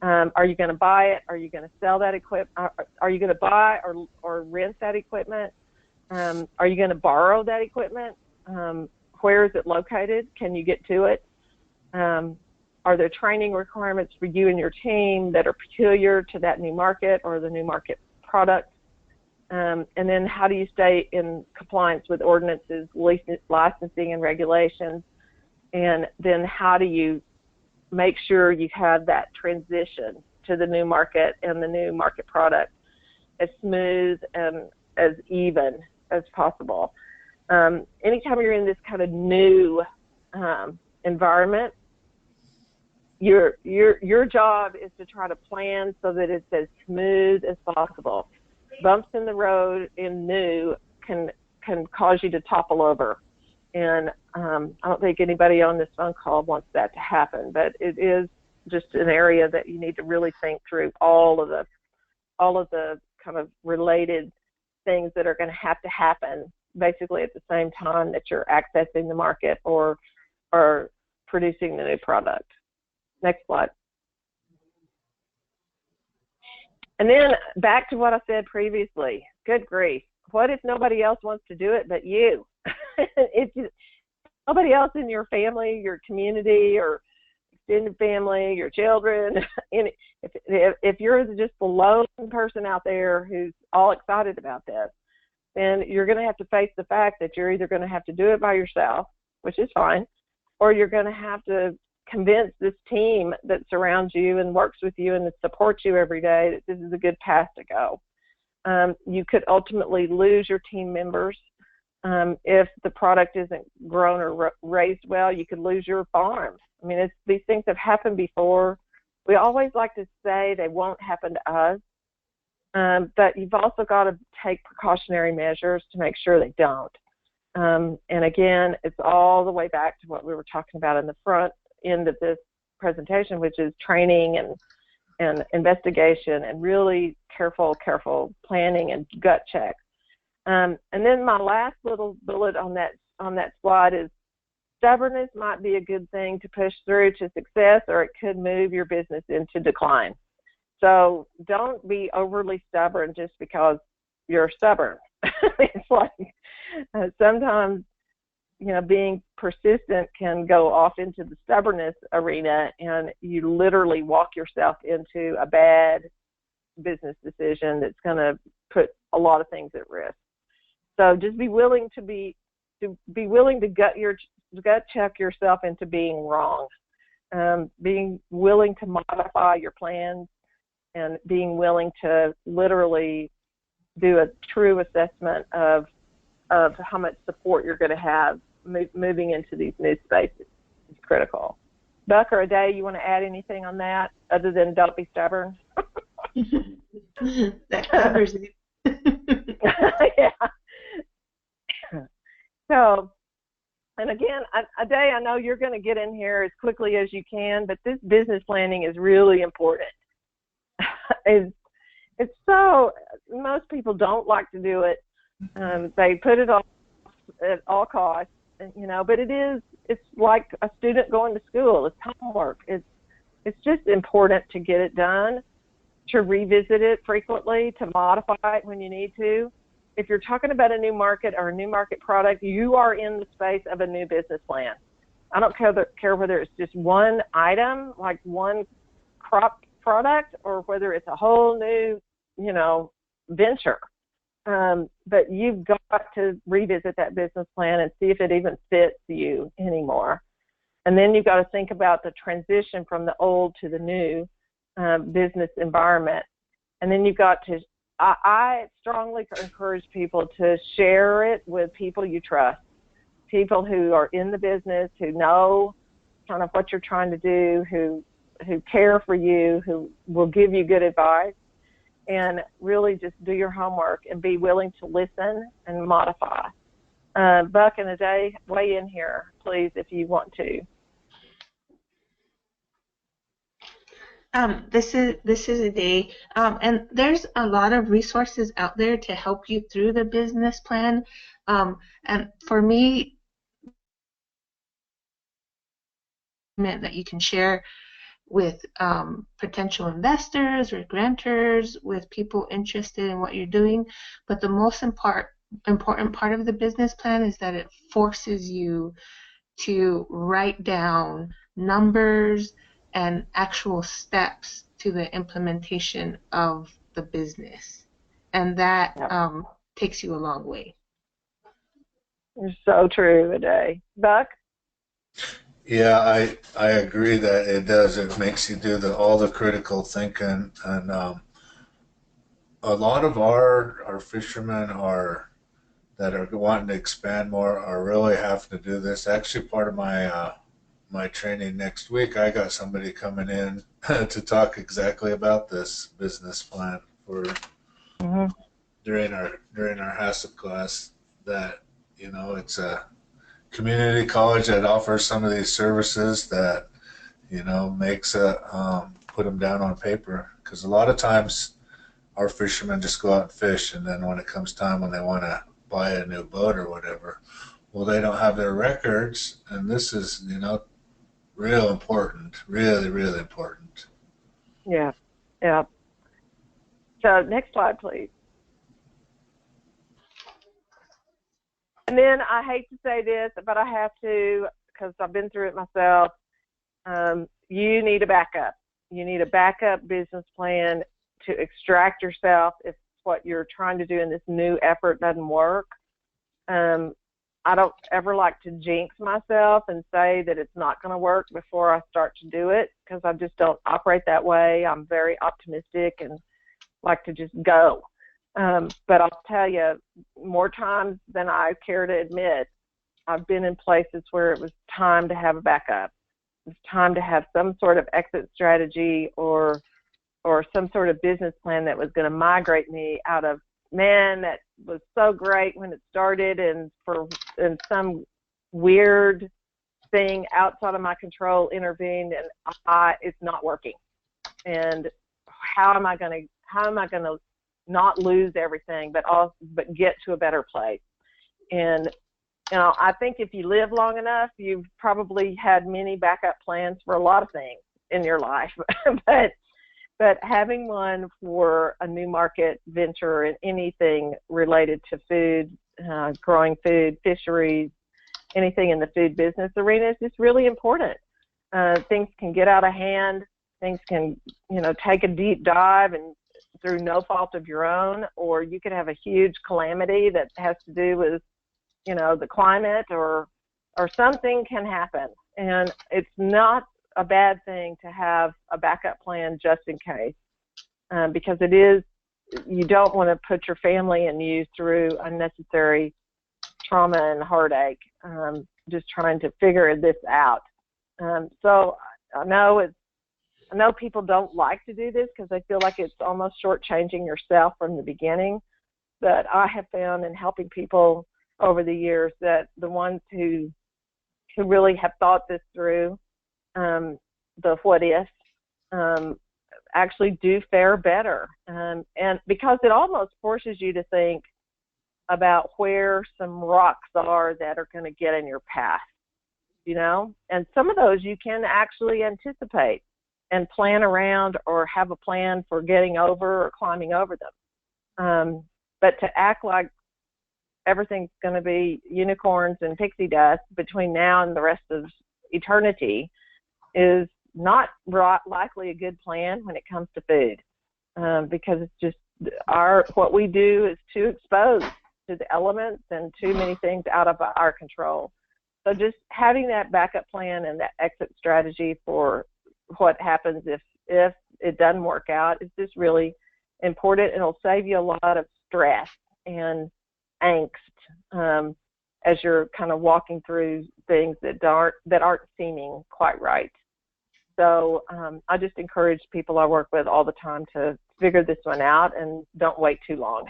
Are you going to buy it? Are you going to sell that equipment? Are you going to buy or rent that equipment? Are you going to borrow that equipment? Where is it located? Can you get to it? Are there training requirements for you and your team that are peculiar to that new market or the new market product? And then how do you stay in compliance with ordinances, licensing, and regulations? And then how do you make sure you have that transition to the new market and the new market product as smooth and as even as possible? Anytime you're in this kind of new environment, your job is to try to plan so that it's as smooth as possible. Bumps in the road in new can cause you to topple over, and I don't think anybody on this phone call wants that to happen. But it is just an area that you need to really think through all of the kind of related things that are going to happen basically at the same time that you're accessing the market or producing the new product. Next slide. And then back to what I said previously. Good grief. What if nobody else wants to do it but you? It's nobody else in your family, your community, or extended family, your children. And if you're just the lone person out there who's all excited about this, then you're going to have to face the fact that you're either going to have to do it by yourself, which is fine, or you're going to have to convince this team that surrounds you and works with you and that supports you every day that this is a good path to go. You could ultimately lose your team members. If the product isn't grown or raised well, you could lose your farm. I mean, these things have happened before. We always like to say they won't happen to us, but you've also got to take precautionary measures to make sure they don't. And again, it's all the way back to what we were talking about in the front end of this presentation, which is training and investigation and really careful planning and gut checks. And then my last little bullet on that slide is stubbornness might be a good thing to push through to success, or it could move your business into decline. So don't be overly stubborn just because you're stubborn. It's like sometimes, being persistent can go off into the stubbornness arena, and you literally walk yourself into a bad business decision that's going to put a lot of things at risk. So just be willing to gut check yourself into being wrong, being willing to modify your plans, and being willing to literally do a true assessment of how much support you're going to have moving into these new spaces. It's critical. Buck or Ade, you want to add anything on that other than don't be stubborn? That covers it. Yeah. So, and again, Ade, I know you're going to get in here as quickly as you can, but this business planning is really important. It's so, most people don't like to do it. They put it off at all costs, but it's like a student going to school. It's homework. It's just important to get it done, to revisit it frequently, to modify it when you need to. If you're talking about a new market or a new market product, you are in the space of a new business plan. I don't care whether it's just one item, like one crop product, or whether it's a whole new, venture. But you've got to revisit that business plan and see if it even fits you anymore. And then you've got to think about the transition from the old to the new business environment. And then you've got to, I strongly encourage people to share it with people you trust, people who are in the business, who know kind of what you're trying to do, who care for you, who will give you good advice. and really just do your homework and be willing to listen and modify. Buck and Ajay, weigh in here, please, if you want to. This is a day, and there's a lot of resources out there to help you through the business plan. And for me, that you can share with potential investors or grantors, with people interested in what you're doing. But the most important part of the business plan is that it forces you to write down numbers and actual steps to the implementation of the business. And that takes you a long way. You're so true, Ajay. Buck? Yeah, I agree that it does. It makes you do all the critical thinking, and a lot of our fishermen that are wanting to expand more are really having to do this. Actually, part of my training next week, I got somebody coming in to talk exactly about this business plan for during our HACCP class. That it's a community college that offers some of these services that makes put them down on paper, because a lot of times our fishermen just go out and fish, and then when it comes time when they want to buy a new boat or whatever, well, they don't have their records, and this is real important, really, really important. Yeah. So next slide, please. And then I hate to say this, but I have to, because I've been through it myself. You need a backup. You need a backup business plan to extract yourself if what you're trying to do in this new effort doesn't work. I don't ever like to jinx myself and say that it's not going to work before I start to do it, because I just don't operate that way. I'm very optimistic and like to just go. But I'll tell you, more times than I care to admit, I've been in places where it was time to have a backup. It was time to have some sort of exit strategy or some sort of business plan that was going to migrate me out of, man, that was so great when it started, and some weird thing outside of my control intervened, and it's not working. And how am I going to not lose everything, but get to a better place? And I think if you live long enough, you've probably had many backup plans for a lot of things in your life, but having one for a new market venture and anything related to food, growing food, fisheries, anything in the food business arena is just really important. Things can get out of hand. Things can, take a deep dive and through no fault of your own, or you could have a huge calamity that has to do with, the climate or something can happen. And it's not a bad thing to have a backup plan just in case, because you don't want to put your family and you through unnecessary trauma and heartache, just trying to figure this out. So I know people don't like to do this because they feel like it's almost shortchanging yourself from the beginning, but I have found in helping people over the years that the ones who really have thought this through, the what if, actually do fare better. And because it almost forces you to think about where some rocks are that are going to get in your path, and some of those you can actually anticipate and plan around or have a plan for getting over or climbing over them. But to act like everything's going to be unicorns and pixie dust between now and the rest of eternity is not likely a good plan when it comes to food, because it's just what we do is too exposed to the elements and too many things out of our control. So just having that backup plan and that exit strategy for what happens if it doesn't work out is just really important, and it'll save you a lot of stress and angst as you're kind of walking through things that aren't seeming quite right. So I just encourage people I work with all the time to figure this one out and don't wait too long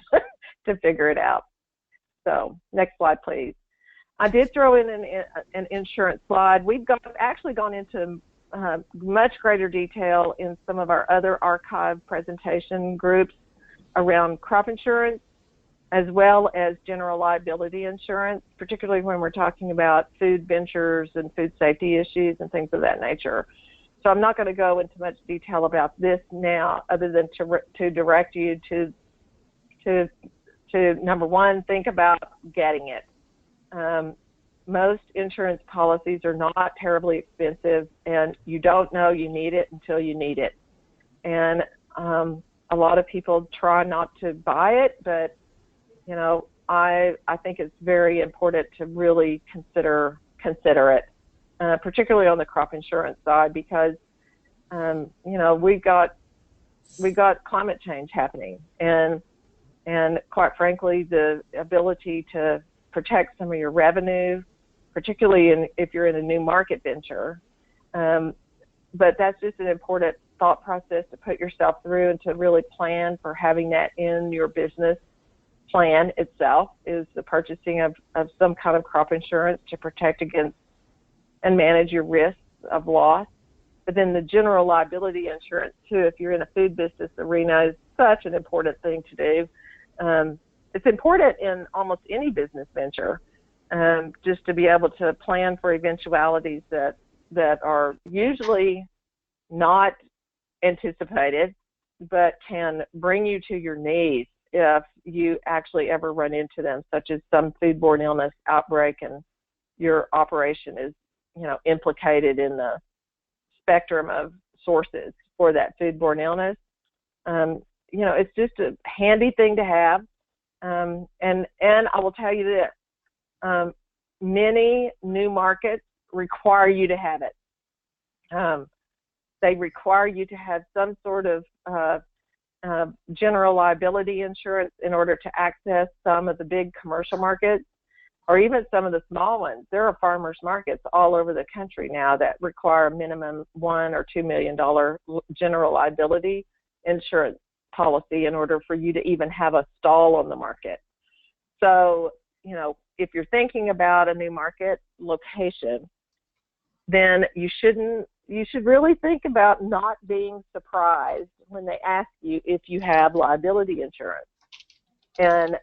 to figure it out. So next slide, please. I did throw in an insurance slide. We've actually gone into much greater detail in some of our other archive presentation groups around crop insurance, as well as general liability insurance, particularly when we're talking about food ventures and food safety issues and things of that nature. So I'm not going to go into much detail about this now, other than to direct you to number one, think about getting it. Most insurance policies are not terribly expensive, and you don't know you need it until you need it. And a lot of people try not to buy it, but you know, I think it's very important to really consider it, particularly on the crop insurance side, because you know, we got climate change happening, and quite frankly, the ability to protect some of your revenue, particularly if you're in a new market venture. But that's just an important thought process to put yourself through and to really plan for having that in your business plan itself, is the purchasing of some kind of crop insurance to protect against and manage your risks of loss. But then the general liability insurance too, if you're in a food business arena, is such an important thing to do. It's important in almost any business venture, just to be able to plan for eventualities that are usually not anticipated, but can bring you to your knees if you actually ever run into them, such as some foodborne illness outbreak and your operation is, you know, implicated in the spectrum of sources for that foodborne illness. You know, it's just a handy thing to have. And I will tell you this, many new markets require you to have it. They require you to have some sort of general liability insurance in order to access some of the big commercial markets, or even some of the small ones. There are farmers markets all over the country now that require a minimum $1 or $2 million general liability insurance policy in order for you to even have a stall on the market. So, you know, if you're thinking about a new market location, then you should really think about not being surprised when they ask you if you have liability insurance, and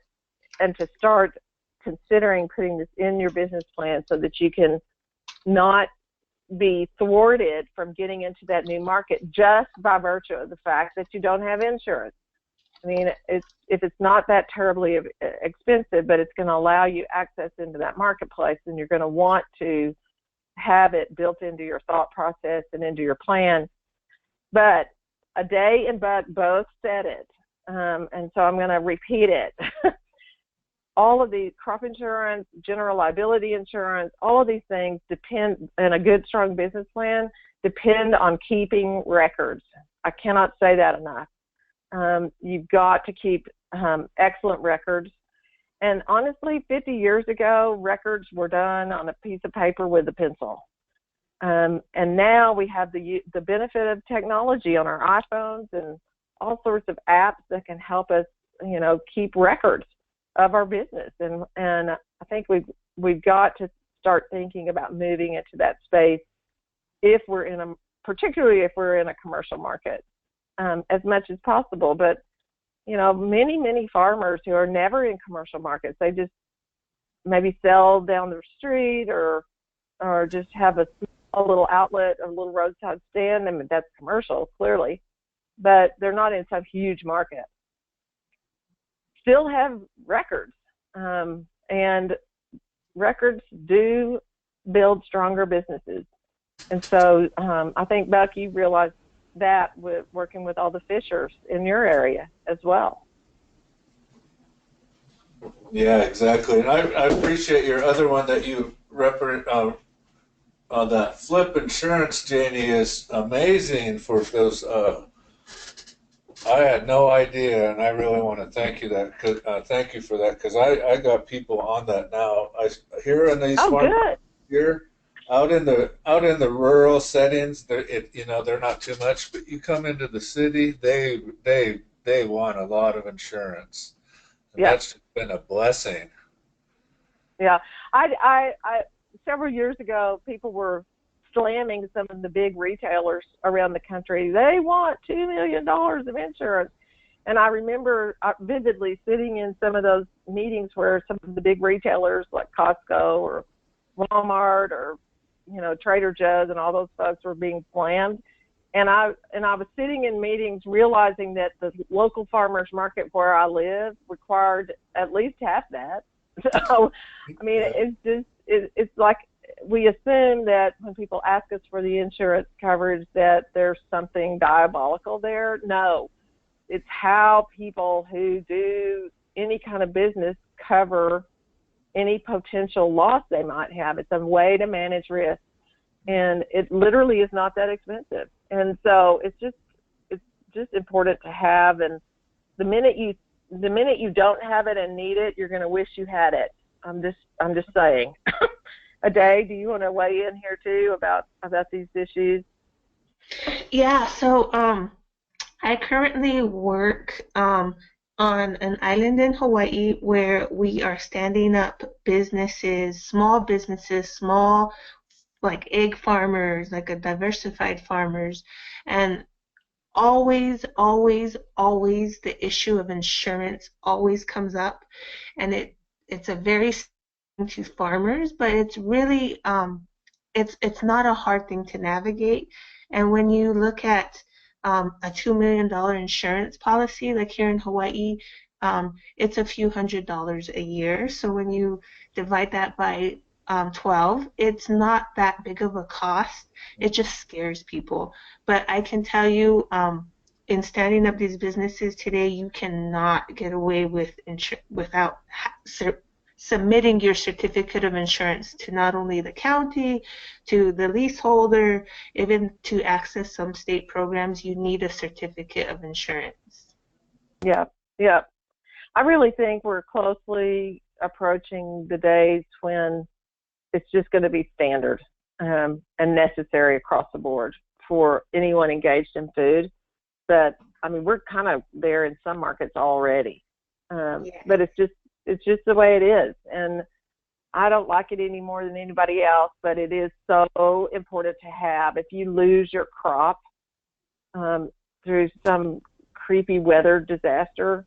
to start considering putting this in your business plan so that you can not be thwarted from getting into that new market just by virtue of the fact that you don't have insurance. I mean, if it's not that terribly expensive, but it's going to allow you access into that marketplace, and you're going to want to have it built into your thought process and into your plan. But Aday and Buck both said it, and so I'm going to repeat it. All of these, crop insurance, general liability insurance, all of these things depend, and a good, strong business plan depend on keeping records. I cannot say that enough. You've got to keep excellent records. And honestly, 50 years ago, records were done on a piece of paper with a pencil. And now we have the benefit of technology on our iPhones and all sorts of apps that can help us, you know, keep records of our business. And I think we've got to start thinking about moving into that space particularly if we're in a commercial market, as much as possible. But you know, many farmers who are never in commercial markets, they just maybe sell down the street or just have a small little outlet, a little roadside stand. I mean, that's commercial, clearly, but they're not in some huge market. Still have records, and records do build stronger businesses. And so I think, Buck, you realized that with working with all the fishers in your area as well. Yeah, exactly. And I appreciate your other one that you represent. That flip insurance, Janie, is amazing for those. I had no idea, and I really want to thank you thank you for that, because I got people on that now. Here in these farms here, out in the rural settings, they're not too much. But you come into the city, they want a lot of insurance, and Yeah, that's been a blessing. yeah. I several years ago, people were slamming some of the big retailers around the country. They want $2 million of insurance. And I remember vividly sitting in some of those meetings where some of the big retailers like Costco or Walmart or Trader Joe's and all those folks were being slammed. And I was sitting in meetings realizing that the local farmers market where I live required at least half that. So I mean, Yeah. it's like we assume that when people ask us for the insurance coverage that there's something diabolical there. No, it's how people who do any kind of business cover any potential loss they might have. It's a way to manage risk, and it literally is not that expensive. And so it's just important to have. And the minute you don't have it and need it, you're going to wish you had it. I'm just saying. Ade, do you want to weigh in here too about these issues? Yeah, so I currently work on an island in Hawaii where we are standing up businesses, small like egg farmers, like a diversified farmers, and always, always, always the issue of insurance always comes up, and it's a very to farmers, but it's really it's not a hard thing to navigate. And when you look at a $2 million insurance policy, like here in Hawaii, it's a few $100s a year. So when you divide that by 12, it's not that big of a cost. It just scares people. But I can tell you, in standing up these businesses today, you cannot get away with without submitting your certificate of insurance to not only the county, to the leaseholder, even to access some state programs, you need a certificate of insurance. Yeah, yeah. I really think we're closely approaching the days when it's just going to be standard and necessary across the board for anyone engaged in food. But I mean, we're kind of there in some markets already. But it's just the way it is, and I don't like it any more than anybody else. But it is so important to have. If you lose your crop through some creepy weather disaster,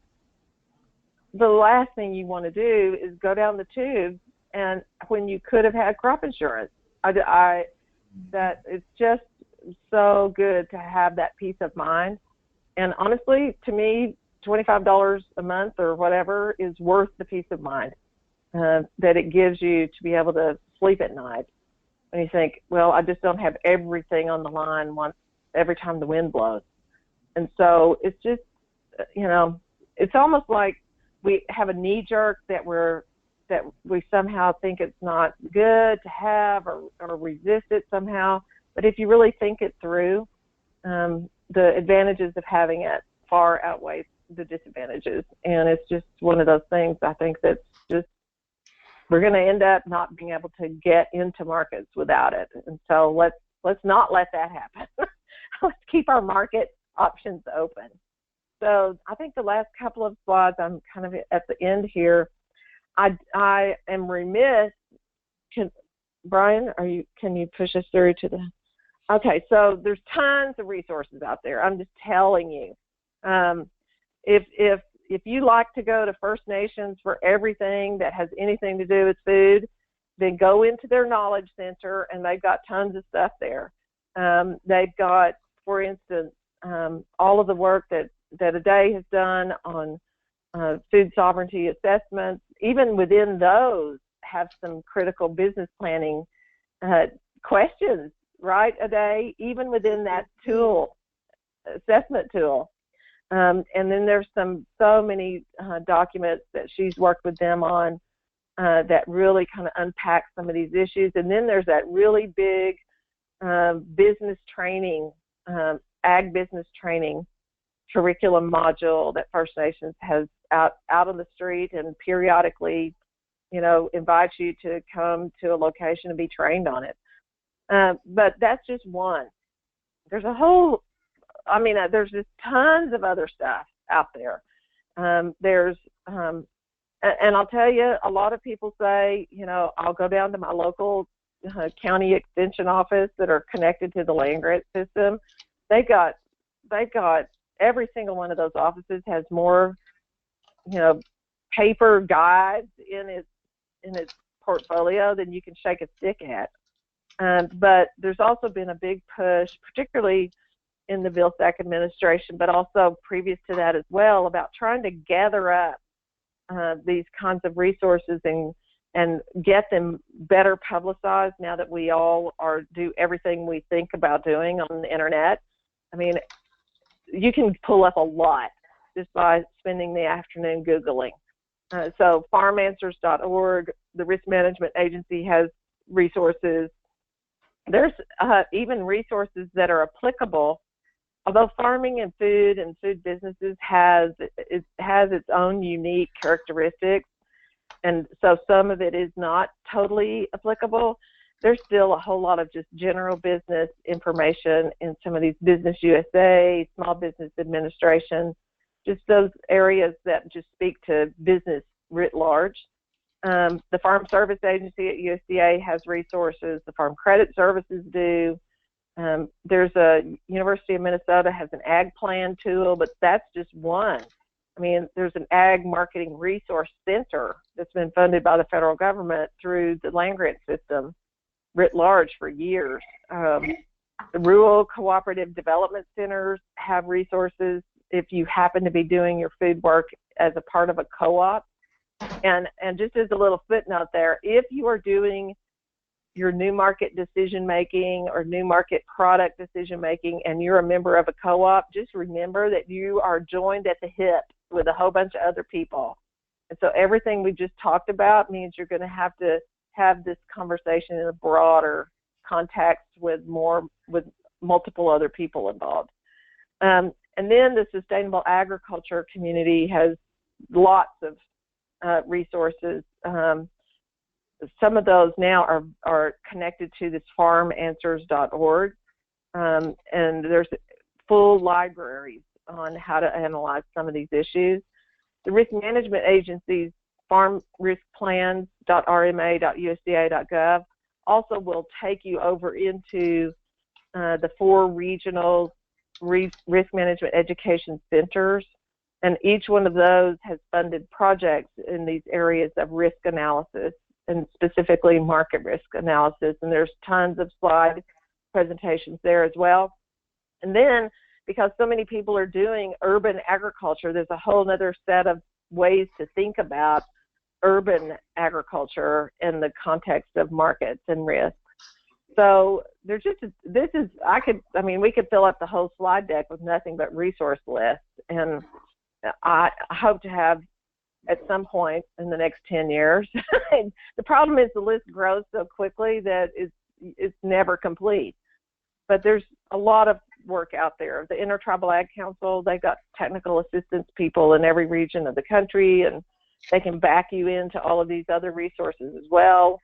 the last thing you want to do is go down the tube and when you could have had crop insurance. That it's just so good to have that peace of mind. And honestly, to me, $25 a month or whatever is worth the peace of mind that it gives you to be able to sleep at night. And you think, well, I just don't have everything on the line every time the wind blows. And so it's just, it's almost like we have a knee jerk that we somehow think it's not good to have or resist it somehow. But if you really think it through, the advantages of having it far outweigh the disadvantages. And it's just one of those things I think that's just, we're going to end up not being able to get into markets without it. And so let's not let that happen. Let's keep our market options open. So I think the last couple of slides, I'm kind of at the end here. I am remiss. Brian, can you push us through to the? Okay, so there's tons of resources out there. I'm just telling you. If you like to go to First Nations for everything that has anything to do with food, then go into their knowledge center, and they've got tons of stuff there. They've got, for instance, all of the work that Ade has done on food sovereignty assessments. Even within those, have some critical business planning questions, right, Ade? Even within that assessment tool. And then there's so many documents that she's worked with them on that really kind of unpack some of these issues. And then there's that really big business training, ag business training curriculum module that First Nations has out on the street and periodically, invites you to come to a location and be trained on it. But that's just one. There's a whole, there's just tons of other stuff out there. And I'll tell you, a lot of people say, I'll go down to my local county extension office that are connected to the land grant system. They got every single one of those offices has more, paper guides in its portfolio than you can shake a stick at. But there's also been a big push, particularly in the Vilsack administration, but also previous to that as well, about trying to gather up these kinds of resources and get them better publicized now that we all do everything we think about doing on the internet. I mean, you can pull up a lot just by spending the afternoon Googling. So farmanswers.org, the Risk Management Agency has resources. There's even resources that are applicable. Although farming and food businesses has its own unique characteristics, and so some of it is not totally applicable, there's still a whole lot of just general business information in some of these Business USA, Small Business Administration, just those areas that just speak to business writ large. The Farm Service Agency at USDA has resources. The Farm Credit Services do. There's a University of Minnesota has an ag plan tool, but that's just one. I mean, there's an ag marketing resource center that's been funded by the federal government through the land grant system writ large for years. The rural cooperative development centers have resources if you happen to be doing your food work as a part of a co-op. And just as a little footnote there, if you are doing your new market decision making or new market product decision making and you're a member of a co-op, just remember that you are joined at the hip with a whole bunch of other people. And so everything we just talked about means you're going to have this conversation in a broader context with multiple other people involved. And then the sustainable agriculture community has lots of resources. Some of those now are connected to this farmanswers.org, and there's full libraries on how to analyze some of these issues. The Risk Management Agency's farmriskplans.rma.usda.gov also will take you over into the 4 regional risk management education centers, and each one of those has funded projects in these areas of risk analysis, and specifically market risk analysis, and there's tons of slide presentations there as well. And then, because so many people are doing urban agriculture, there's a whole other set of ways to think about urban agriculture in the context of markets and risk. So there's just, we could fill up the whole slide deck with nothing but resource lists, and I hope to have at some point in the next 10 years. The problem is the list grows so quickly that it's never complete. But there's a lot of work out there. The Intertribal Ag Council, they've got technical assistance people in every region of the country, and they can back you into all of these other resources as well.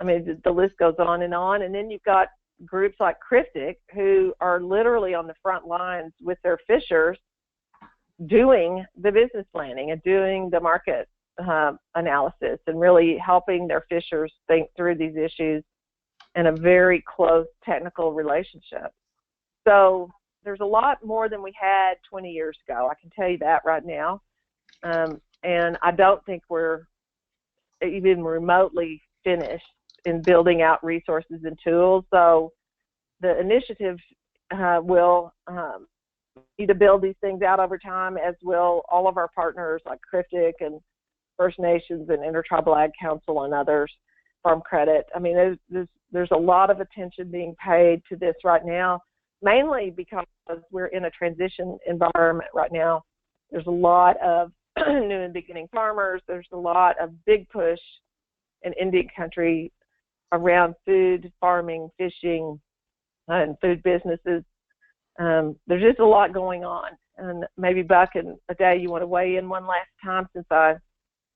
I mean, the list goes on. And then you've got groups like Cryptic, who are literally on the front lines with their fishers doing the business planning and doing the market analysis and really helping their fishers think through these issues in a very close technical relationship. So there's a lot more than we had 20 years ago. I can tell you that right now. And I don't think we're even remotely finished in building out resources and tools. So the initiative will either build these things out over time, as will all of our partners like Cryptic and First Nations and Intertribal Ag Council and others, Farm Credit. I mean, there's a lot of attention being paid to this right now, mainly because we're in a transition environment right now. There's a lot of new and beginning farmers. There's a lot of big push in Indian country around food, farming, fishing, and food businesses. There's just a lot going on. And maybe Buck and Ade, you want to weigh in one last time, since I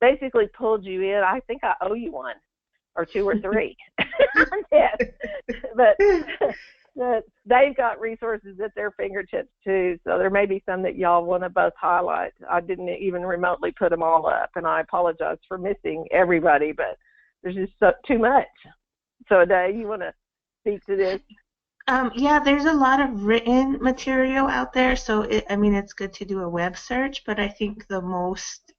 basically pulled you in. I think I owe you one or two or three. Yes. but they've got resources at their fingertips too. So there may be some that y'all want to both highlight. I didn't even remotely put them all up, and I apologize for missing everybody, but there's just too much. So Ade, you want to speak to this? Yeah, there's a lot of written material out there, so it's good to do a web search, but I think the most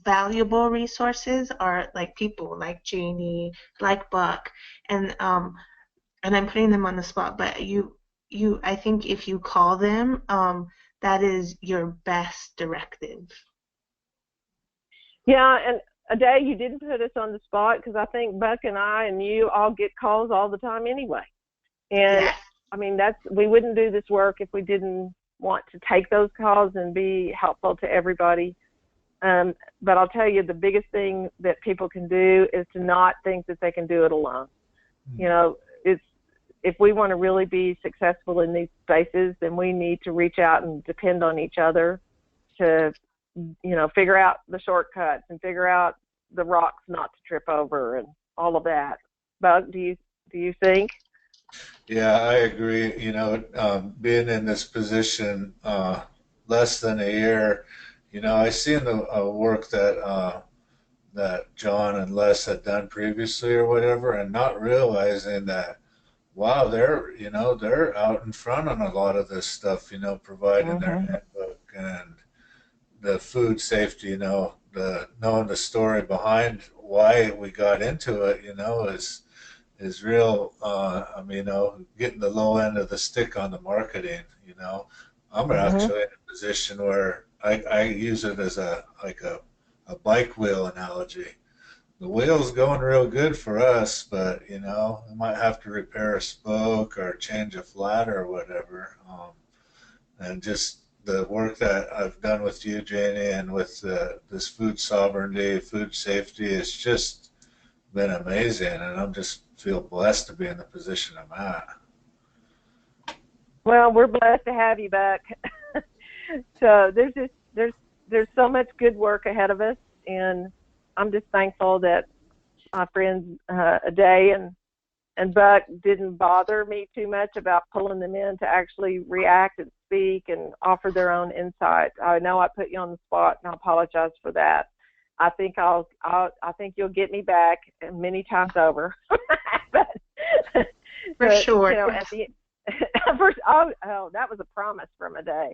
valuable resources are like people like Janie, like Buck, and I'm putting them on the spot, but I think if you call them, that is your best directive. Yeah, and Ade, you didn't put us on the spot because I think Buck and I and you all get calls all the time anyway. And Yes. I mean, we wouldn't do this work if we didn't want to take those calls and be helpful to everybody. But I'll tell you, the biggest thing that people can do is to not think that they can do it alone. You know, if we want to really be successful in these spaces, then we need to reach out and depend on each other to, figure out the shortcuts and figure out the rocks not to trip over and all of that. Buck, do you think? Yeah, I agree. Being in this position less than a year, I seen the work that John and Les had done previously or whatever, and not realizing that, wow, they're out in front on a lot of this stuff, providing their handbook and the food safety, the knowing the story behind why we got into it, is real. Getting the low end of the stick on the marketing. I'm actually in a position where I use it as a bike wheel analogy. The wheel's going real good for us, but I might have to repair a spoke or change a flat or whatever. And just the work that I've done with you, Janie, and with this food sovereignty, food safety, it's just been amazing, and I'm just feel blessed to be in the position I'm at. Well, we're blessed to have you back. So there's so much good work ahead of us, and I'm just thankful that my friends Ade and Buck didn't bother me too much about pulling them in to actually react and speak and offer their own insight. I know I put you on the spot, and I apologize for that. I think I think you'll get me back many times over. For sure. At the first, that was a promise from Ade.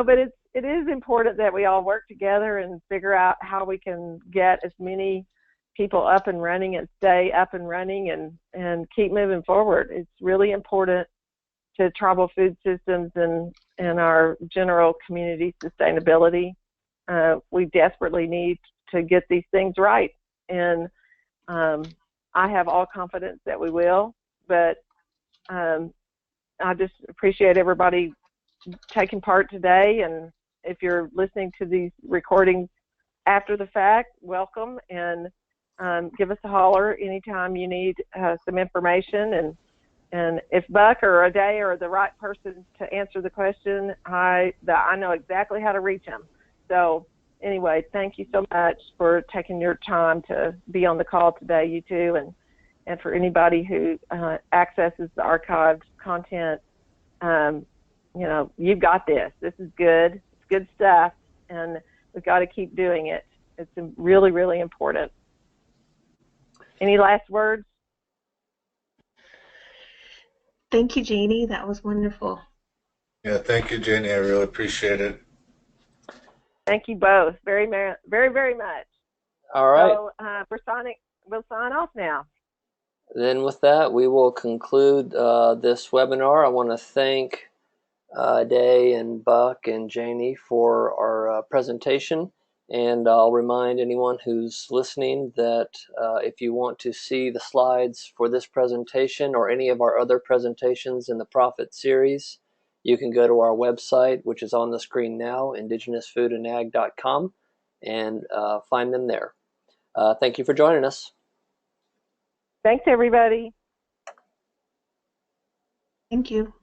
But it is important that we all work together and figure out how we can get as many people up and running and stay up and running and keep moving forward. It's really important to tribal food systems and our general community sustainability. We desperately need to get these things right. And I have all confidence that we will, but I just appreciate everybody taking part today. And if you're listening to these recordings after the fact, welcome, and give us a holler anytime you need some information. And if Buck or Ade are the right person to answer the question, I know exactly how to reach them. So anyway, thank you so much for taking your time to be on the call today, you two, and for anybody who accesses the archived content. You've got this. This is good. It's good stuff, and we've got to keep doing it. It's really, really important. Any last words? Thank you, Janie. That was wonderful. Yeah, thank you, Janie. I really appreciate it. Thank you both very, very, very much. All right. So we'll sign off now. Then with that, we will conclude this webinar. I want to thank Day and Buck and Janie for our presentation. And I'll remind anyone who's listening that if you want to see the slides for this presentation or any of our other presentations in the Profit series, you can go to our website, which is on the screen now, indigenousfoodandag.com, and find them there. Thank you for joining us. Thanks, everybody. Thank you.